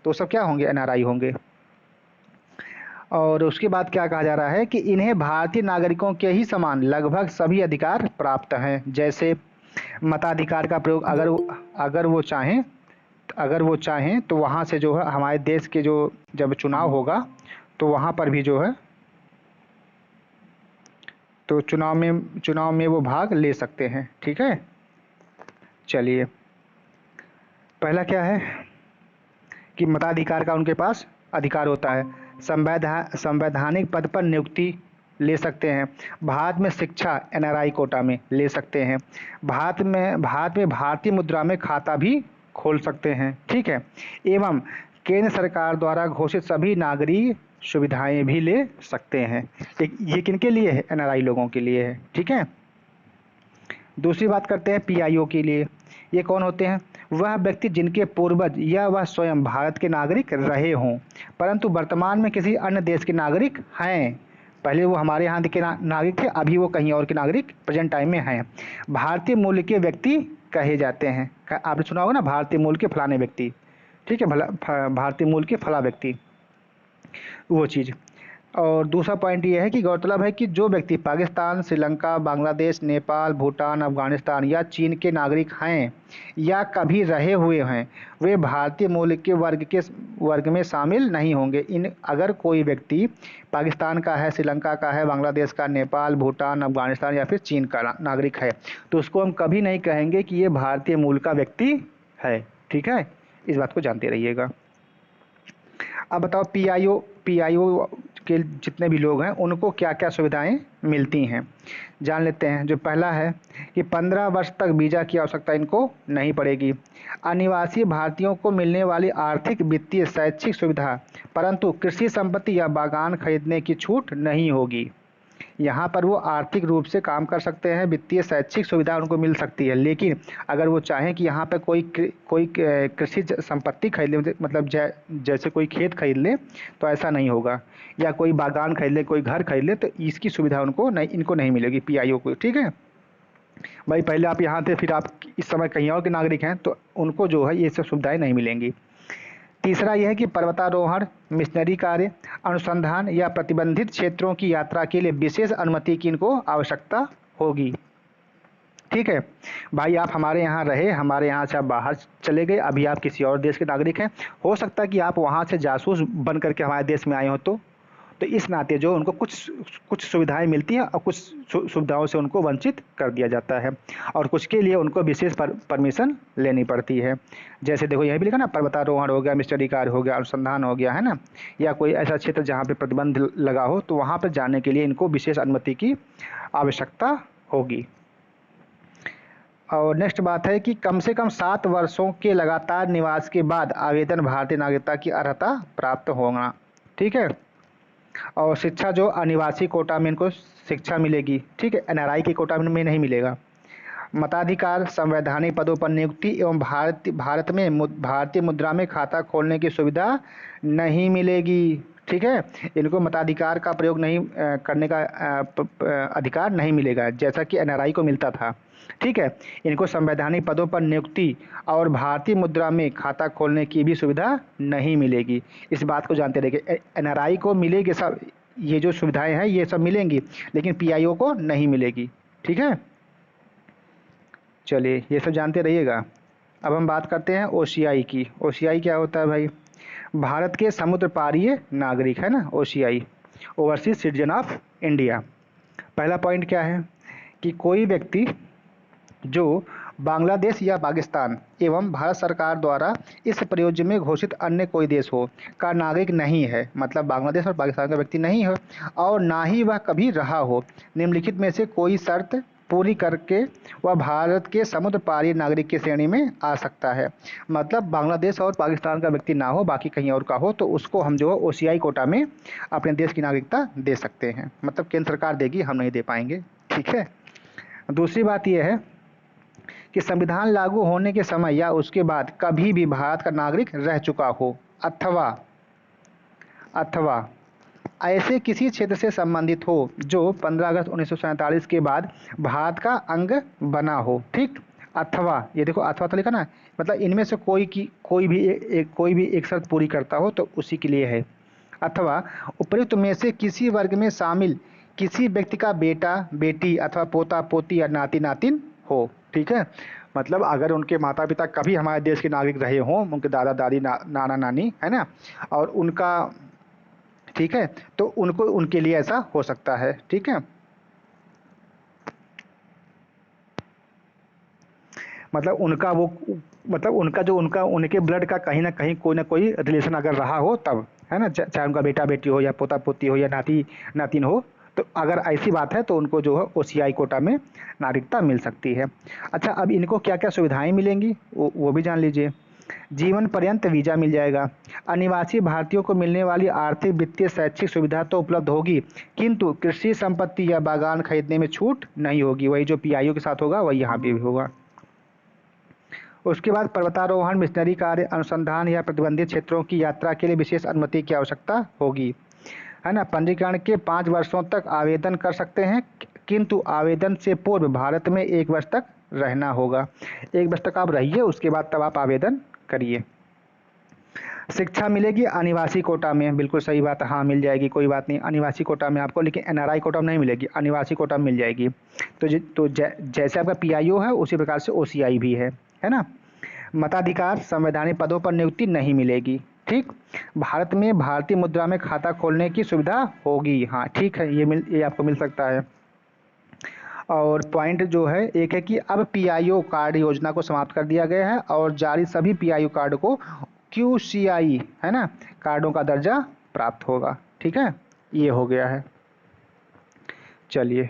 तो सब क्या होंगे, एनआरआई होंगे। और उसके बाद क्या कहा जा रहा है कि इन्हें भारतीय नागरिकों के ही समान लगभग सभी अधिकार प्राप्त हैं। जैसे मताधिकार का प्रयोग अगर वो चाहें तो वहाँ से जो है हमारे देश के जो जब चुनाव होगा तो वहाँ पर भी जो है, तो चुनाव में वो भाग ले सकते हैं। ठीक है, चलिए, पहला क्या है कि मताधिकार का उनके पास अधिकार होता है। संवैधानिक पद पर नियुक्ति ले सकते हैं। भारत में शिक्षा एनआरआई कोटा में ले सकते हैं। भारत में भारतीय मुद्रा में खाता भी खोल सकते हैं। ठीक है, एवं केंद्र सरकार द्वारा घोषित सभी नागरिक सुविधाएं भी ले सकते हैं। ये किनके लिए है, एनआरआई लोगों के लिए है। ठीक है, दूसरी बात करते हैं पीआईओ के लिए। ये कौन होते हैं, वह व्यक्ति जिनके पूर्वज या वह स्वयं भारत के नागरिक रहे हों परंतु वर्तमान में किसी अन्य देश के नागरिक हैं। पहले वो हमारे यहाँ के नागरिक थे, अभी वो कहीं और के नागरिक प्रेजेंट टाइम में हैं। भारतीय मूल के व्यक्ति कहे जाते हैं। आपने सुना होगा ना, भारतीय मूल के फलाने व्यक्ति। ठीक है, भारतीय मूल के फला व्यक्ति, वो चीज़। और दूसरा पॉइंट ये है कि गौरतलब है कि जो व्यक्ति पाकिस्तान, श्रीलंका, बांग्लादेश, नेपाल, भूटान, अफगानिस्तान या चीन के नागरिक हैं या कभी रहे हुए हैं, वे भारतीय मूल के वर्ग में शामिल नहीं होंगे। इन अगर कोई व्यक्ति पाकिस्तान का है, श्रीलंका का है, बांग्लादेश का, नेपाल, भूटान, अफगानिस्तान या फिर चीन का नागरिक है, तो उसको हम कभी नहीं कहेंगे कि ये भारतीय मूल का व्यक्ति है। ठीक है, इस बात को जानते रहिएगा। अब बताओ पीआईओ के जितने भी लोग हैं उनको क्या क्या सुविधाएं मिलती हैं, जान लेते हैं। जो पहला है कि 15 वर्ष तक वीज़ा की आवश्यकता इनको नहीं पड़ेगी। अनिवासी भारतीयों को मिलने वाली आर्थिक, वित्तीय, शैक्षिक सुविधा, परंतु कृषि संपत्ति या बागान खरीदने की छूट नहीं होगी। यहाँ पर वो आर्थिक रूप से काम कर सकते हैं, वित्तीय शैक्षिक सुविधा उनको मिल सकती है, लेकिन अगर वो चाहें कि यहाँ पर कोई कृषि संपत्ति खरीद ले, मतलब जैसे कोई खेत खरीद ले, तो ऐसा नहीं होगा, या कोई बागान खरीद ले, कोई घर खरीद ले, तो इसकी सुविधा इनको नहीं मिलेगी पीआईओ को। ठीक है भाई, पहले आप यहाँ थे, फिर आप इस समय कहीं और के नागरिक हैं, तो उनको जो है ये सब सुविधाएं नहीं मिलेंगी। तीसरा यह है कि पर्वतारोहण, मिशनरी कार्य, अनुसंधान या प्रतिबंधित क्षेत्रों की यात्रा के लिए विशेष अनुमति की इनको आवश्यकता होगी। ठीक है भाई, आप हमारे यहाँ रहे, हमारे यहाँ से आप बाहर चले गए, अभी आप किसी और देश के नागरिक हैं, हो सकता है कि आप वहाँ से जासूस बन करके हमारे देश में आए हो, तो इस नाते जो उनको कुछ सुविधाएं मिलती हैं और कुछ सुविधाओं से उनको वंचित कर दिया जाता है, और कुछ के लिए उनको विशेष परमिशन लेनी पड़ती है। जैसे देखो यही भी लिखा ना, पर्वतारोहण हो गया, मिशनरी कार्य हो गया, अनुसंधान हो गया, है ना, या कोई ऐसा क्षेत्र जहाँ पे प्रतिबंध लगा हो, तो वहाँ पर जाने के लिए इनको विशेष अनुमति की आवश्यकता होगी। और नेक्स्ट बात है कि कम से कम 7 वर्षों के लगातार निवास के बाद आवेदन भारतीय नागरिकता की अर्हता प्राप्त होगा। ठीक है, और शिक्षा जो अनिवासी कोटा में इनको शिक्षा मिलेगी। ठीक है, एनआरआई के कोटा में नहीं मिलेगा। मताधिकार, संवैधानिक पदों पर नियुक्ति एवं भारत में भारतीय मुद्रा में खाता खोलने की सुविधा नहीं मिलेगी। ठीक है, इनको मताधिकार का प्रयोग नहीं करने का अधिकार नहीं मिलेगा, जैसा कि एनआरआई को मिलता था। ठीक है, इनको संवैधानिक पदों पर नियुक्ति और भारतीय मुद्रा में खाता खोलने की भी सुविधा नहीं मिलेगी। इस बात को जानते रहिए, एनआरआई को मिलेगी सब, ये जो सुविधाएं हैं ये सब मिलेंगी, लेकिन पीआईओ को नहीं मिलेगी। ठीक है, चलिए ये सब जानते रहिएगा। अब हम बात करते हैं ओसीआई की। ओसीआई क्या होता है भाई? भारत के समुद्र पारीय नागरिक, है ना, OCI, overseas citizen of India. पहला पॉइंट क्या है कि कोई व्यक्ति जो बांग्लादेश या पाकिस्तान एवं भारत सरकार द्वारा इस प्रयोज्य में घोषित अन्य कोई देश हो का नागरिक नहीं है, मतलब बांग्लादेश और पाकिस्तान का व्यक्ति नहीं है, और ना ही वह कभी रहा हो, निम्नलिखित में से कोई शर्त पूरी करके वह भारत के समुद्र पारीय नागरिक की श्रेणी में आ सकता है। मतलब बांग्लादेश और पाकिस्तान का व्यक्ति ना हो, बाकी कहीं और का हो, तो उसको हम जो है ओसीआई कोटा में अपने देश की नागरिकता दे सकते हैं। मतलब केंद्र सरकार देगी, हम नहीं दे पाएंगे। ठीक है, दूसरी बात यह है कि संविधान लागू होने के समय या उसके बाद कभी भी भारत का नागरिक रह चुका हो, अथवा ऐसे किसी क्षेत्र से संबंधित हो जो 15 अगस्त 1947 के बाद भारत का अंग बना हो। ठीक, अथवा, ये देखो अथवा तो लिखा ना, मतलब इनमें से कोई भी एक शर्त पूरी करता हो तो उसी के लिए है। अथवा उपयुक्त में से किसी वर्ग में शामिल किसी व्यक्ति का बेटा, बेटी अथवा पोता, पोती या नाती, नातिन हो। ठीक है, मतलब अगर उनके माता पिता कभी हमारे देश के नागरिक रहे हों, उनके दादा दादी, नाना नानी, है ना, और उनका, ठीक है, तो उनके लिए ऐसा हो सकता है। ठीक है, मतलब उनके ब्लड का कहीं ना कहीं कोई ना कोई रिलेशन अगर रहा हो तब, है ना, चाहे उनका बेटा बेटी हो या पोता पोती हो या नाती नातिन हो, तो अगर ऐसी बात है तो उनको जो है ओसीआई कोटा में नागरिकता मिल सकती है। अच्छा, अब इनको क्या क्या सुविधाएं मिलेंगी वो भी जान लीजिए। जीवन पर्यंत वीज़ा मिल जाएगा। अनिवासी भारतीयों को मिलने वाली आर्थिक, वित्तीय, शैक्षिक सुविधा तो उपलब्ध होगी, किंतु कृषि संपत्ति या बागान खरीदने में छूट नहीं होगी। वही जो पीआईओ के साथ होगा वही यहाँ भी होगा। उसके बाद पर्वतारोहण, मिशनरी कार्य, अनुसंधान या प्रतिबंधित क्षेत्रों की यात्रा के लिए विशेष अनुमति की आवश्यकता होगी, है ना। पंजीकरण के 5 वर्षों तक आवेदन कर सकते हैं, किंतु आवेदन से पूर्व भारत में 1 वर्ष तक रहना होगा। 1 वर्ष तक आप रहिए, उसके बाद तब आप आवेदन करिए। शिक्षा मिलेगी अनिवासी कोटा में, बिल्कुल सही बात है, हाँ मिल जाएगी, कोई बात नहीं, अनिवासी कोटा में आपको, लेकिन एनआरआई कोटा में नहीं मिलेगी, अनिवासी कोटा में मिल जाएगी। तो जैसे आपका पीआईओ है उसी प्रकार से ओसीआई भी है ना। मताधिकार संवैधानिक पदों पर नियुक्ति नहीं मिलेगी। ठीक, भारत में भारतीय मुद्रा में खाता खोलने की सुविधा होगी, हाँ ठीक है, ये आपको मिल सकता है। और पॉइंट जो है एक है कि अब पीआईओ कार्ड योजना को समाप्त कर दिया गया है और जारी सभी पीआईओ कार्ड को क्यूसीआई है ना कार्डों का दर्जा प्राप्त होगा। ठीक है, ये हो गया है। चलिए,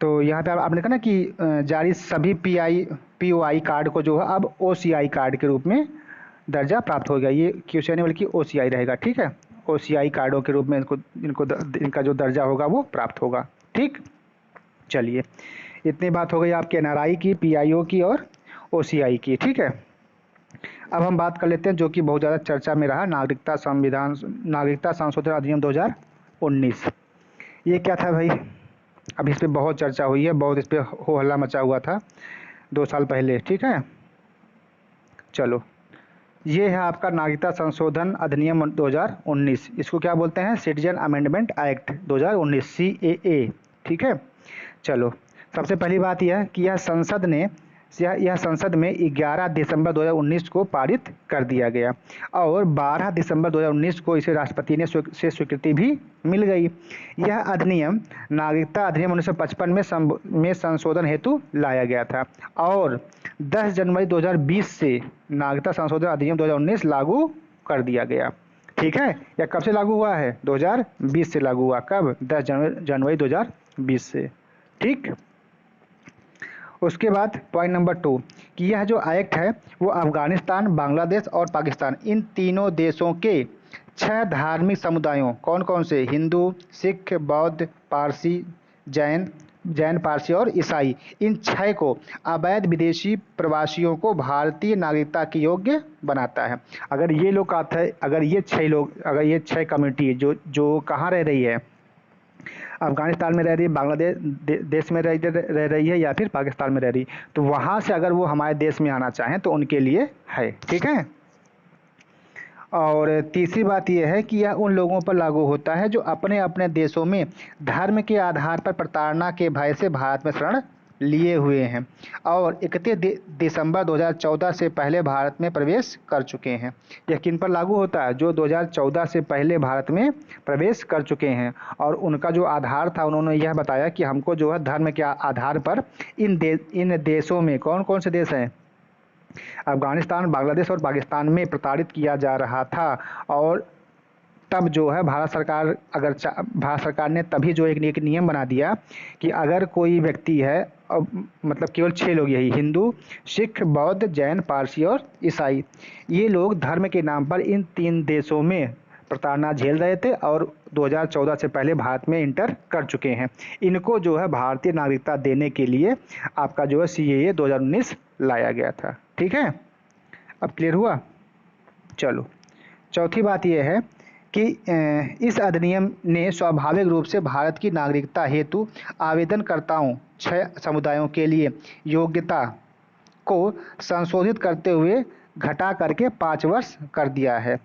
तो यहाँ पे आपने कहा ना कि जारी सभी पीओआई कार्ड को जो है अब ओसीआई कार्ड के रूप में दर्जा प्राप्त हो गया। ये क्यूसीआई नहीं बल्कि ओसीआई रहेगा। ठीक है, ओसीआई कार्डों के रूप में इनका जो दर्जा होगा वो प्राप्त होगा। ठीक, चलिए, इतनी बात हो गई आपके एनआरआई की, पीआईओ की और ओसीआई की। ठीक है, अब हम बात कर लेते हैं जो कि बहुत ज़्यादा चर्चा में रहा, नागरिकता संशोधन अधिनियम 2019। ये क्या था भाई? अब इस पर बहुत चर्चा हुई है, बहुत इस पर हो हल्ला मचा हुआ था 2 साल पहले। ठीक है, चलो, ये है आपका नागरिकता संशोधन अधिनियम 2019। इसको क्या बोलते हैं? Citizen amendment act 2019, CAA। ठीक है, चलो, सबसे पहली बात यह कि यह संसद में 11 दिसंबर 2019 को पारित कर दिया गया और 12 दिसंबर 2019 को इसे राष्ट्रपति से स्वीकृति भी मिल गई। यह अधिनियम नागरिकता अधिनियम 1955 में संशोधन हेतु लाया गया था और 10 जनवरी 2020 से नागरिकता संशोधन अधिनियम 2019 लागू कर दिया गया। ठीक है, यह कब से लागू हुआ है? 2020 से लागू हुआ। कब? 10 जनवरी 2020 से। ठीक, उसके बाद पॉइंट नंबर 2 कि यह जो एक्ट है वो अफगानिस्तान, बांग्लादेश और पाकिस्तान, इन तीनों देशों के 6 धार्मिक समुदायों, कौन कौन से? हिंदू, सिख, बौद्ध, पारसी, जैन पारसी और ईसाई, इन 6 को अवैध विदेशी प्रवासियों को भारतीय नागरिकता के योग्य बनाता है। अगर ये लोग अगर ये 6 कम्युनिटी जो कहाँ रह रही है, अफगानिस्तान में रह रही है, बांग्लादेश देश में रह रही है या फिर पाकिस्तान में रह रही, तो वहाँ से अगर वो हमारे देश में आना चाहें तो उनके लिए है। ठीक है, और तीसरी बात यह है कि यह उन लोगों पर लागू होता है जो अपने अपने देशों में धर्म के आधार पर प्रताड़ना के भय से भारत में शरण लिए हुए हैं और 31 दिसंबर 2014 से पहले भारत में प्रवेश कर चुके हैं। यह किन पर लागू होता है? जो 2014 से पहले भारत में प्रवेश कर चुके हैं और उनका जो आधार था, उन्होंने यह बताया कि हमको जो है धर्म के आधार पर इन देशों में, कौन कौन से देश हैं? अफगानिस्तान, बांग्लादेश और पाकिस्तान में प्रताड़ित किया जा रहा था और तब जो है भारत सरकार ने तभी जो एक नियम बना दिया कि अगर कोई व्यक्ति है, मतलब केवल 6 लोग, यही हिंदू, सिख, बौद्ध, जैन, पारसी और ईसाई, ये लोग धर्म के नाम पर इन 3 देशों में प्रताड़ना झेल रहे थे और 2014 से पहले भारत में इंटर कर चुके हैं। इनको जो है भारतीय नागरिकता देने के लिए आपका जो है CAA 2019 लाया गया था। ठीक है, अब क्लियर हुआ? चलो, चौथी बात यह है कि इस अधिनियम ने स्वाभाविक रूप से भारत की नागरिकता हेतु आवेदनकर्ताओं 6 समुदायों के लिए योग्यता को संशोधित करते हुए घटा करके 5 वर्ष कर दिया है।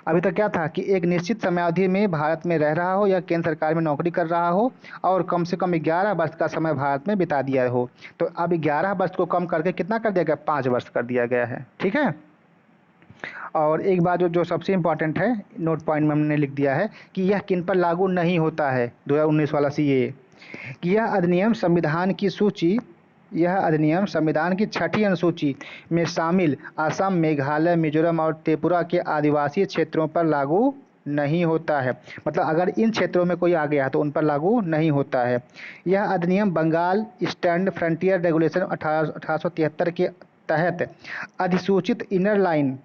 अभी तक क्या था कि एक निश्चित समयावधि में भारत में रह रहा हो या केंद्र सरकार में नौकरी कर रहा हो और कम से कम 11 वर्ष का समय भारत में बिता दिया हो, तो अब 11 वर्ष को कम करके कितना कर दिया गया? 5 वर्ष कर दिया गया है। ठीक है, और एक बात जो सबसे इम्पॉर्टेंट है, नोट पॉइंट में हमने लिख दिया है कि यह किन पर लागू नहीं होता है 2019 वाला CAA, कि यह अधिनियम संविधान की 6ठी अनुसूची में शामिल असम, मेघालय, मिजोरम और त्रिपुरा के आदिवासी क्षेत्रों पर लागू नहीं होता है। मतलब अगर इन क्षेत्रों में कोई आ गया तो उन पर लागू नहीं होता है। यह अधिनियम बंगाल ईस्टर्न फ्रंटियर रेगुलेशन 1873 के तहत अधिसूचित इनर लाइन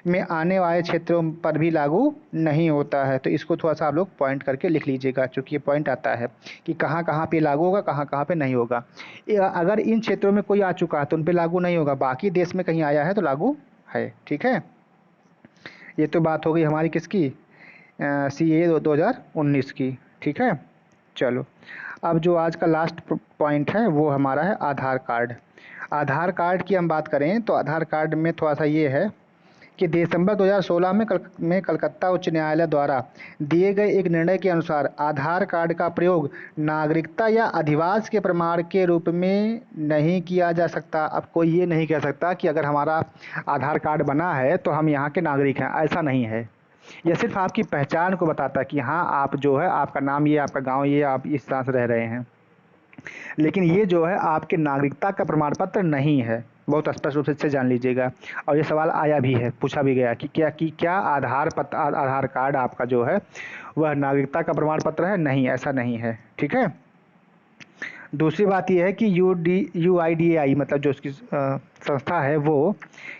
में आने वाले क्षेत्रों पर भी लागू नहीं होता है। तो इसको थोड़ा सा आप लोग पॉइंट करके लिख लीजिएगा, क्योंकि ये पॉइंट आता है कि कहाँ कहाँ पे लागू होगा, कहाँ कहाँ पे नहीं होगा। अगर इन क्षेत्रों में कोई आ चुका है तो उन पे लागू नहीं होगा, बाकी देश में कहीं आया है तो लागू है। ठीक है, ये तो बात हो गई हमारी किसकी? CAA 2019 की। ठीक है, चलो, अब जो आज का लास्ट पॉइंट है वो हमारा है आधार कार्ड। आधार कार्ड की हम बात करें तो आधार कार्ड में थोड़ा सा ये है कि दिसंबर 2016 में कलकत्ता उच्च न्यायालय द्वारा दिए गए एक निर्णय के अनुसार आधार कार्ड का प्रयोग नागरिकता या अधिवास के प्रमाण के रूप में नहीं किया जा सकता। अब कोई ये नहीं कह सकता कि अगर हमारा आधार कार्ड बना है तो हम यहाँ के नागरिक हैं, ऐसा नहीं है। यह सिर्फ आपकी पहचान को बताता है कि हाँ आप जो है, आपका नाम ये, आपका गांव ये, आप इस तरह से रह रहे हैं, लेकिन ये जो है आपके नागरिकता का प्रमाण पत्र नहीं है। बहुत स्पष्ट रूप से इससे जान लीजिएगा। और ये सवाल आया भी है, पूछा भी गया कि क्या आधार कार्ड आपका जो है वह नागरिकता का प्रमाण पत्र है? नहीं, ऐसा नहीं है। ठीक है। दूसरी बात यह है कि UIDAI मतलब जो उसकी संस्था है वो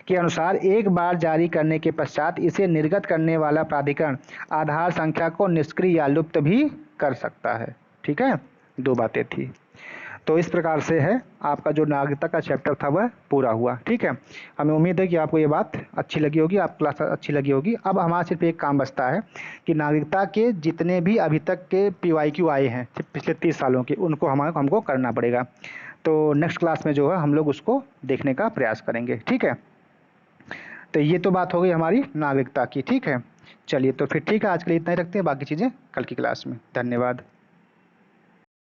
के अनुसार एक बार जारी करने के पश्चात इसे निर्गत करने वाला प्राधिकरण आधार संख्या को निष्क्रिय या लुप्त भी कर सकता है। ठीक है, दो बातें थी। तो इस प्रकार से है आपका जो नागरिकता का चैप्टर था वह पूरा हुआ। ठीक है, हमें उम्मीद है कि आपको ये बात अच्छी लगी होगी, आप क्लास अच्छी लगी होगी। अब हमारा सिर्फ एक काम बचता है कि नागरिकता के जितने भी अभी तक के PYQ आए हैं पिछले 30 सालों के, उनको हमको करना पड़ेगा। तो नेक्स्ट क्लास में जो है हम लोग उसको देखने का प्रयास करेंगे। ठीक है, तो ये तो बात हो गई हमारी नागरिकता की। ठीक है, चलिए तो फिर ठीक है, आज के लिए इतना ही रखते हैं, बाकी चीज़ें कल की क्लास में। धन्यवाद।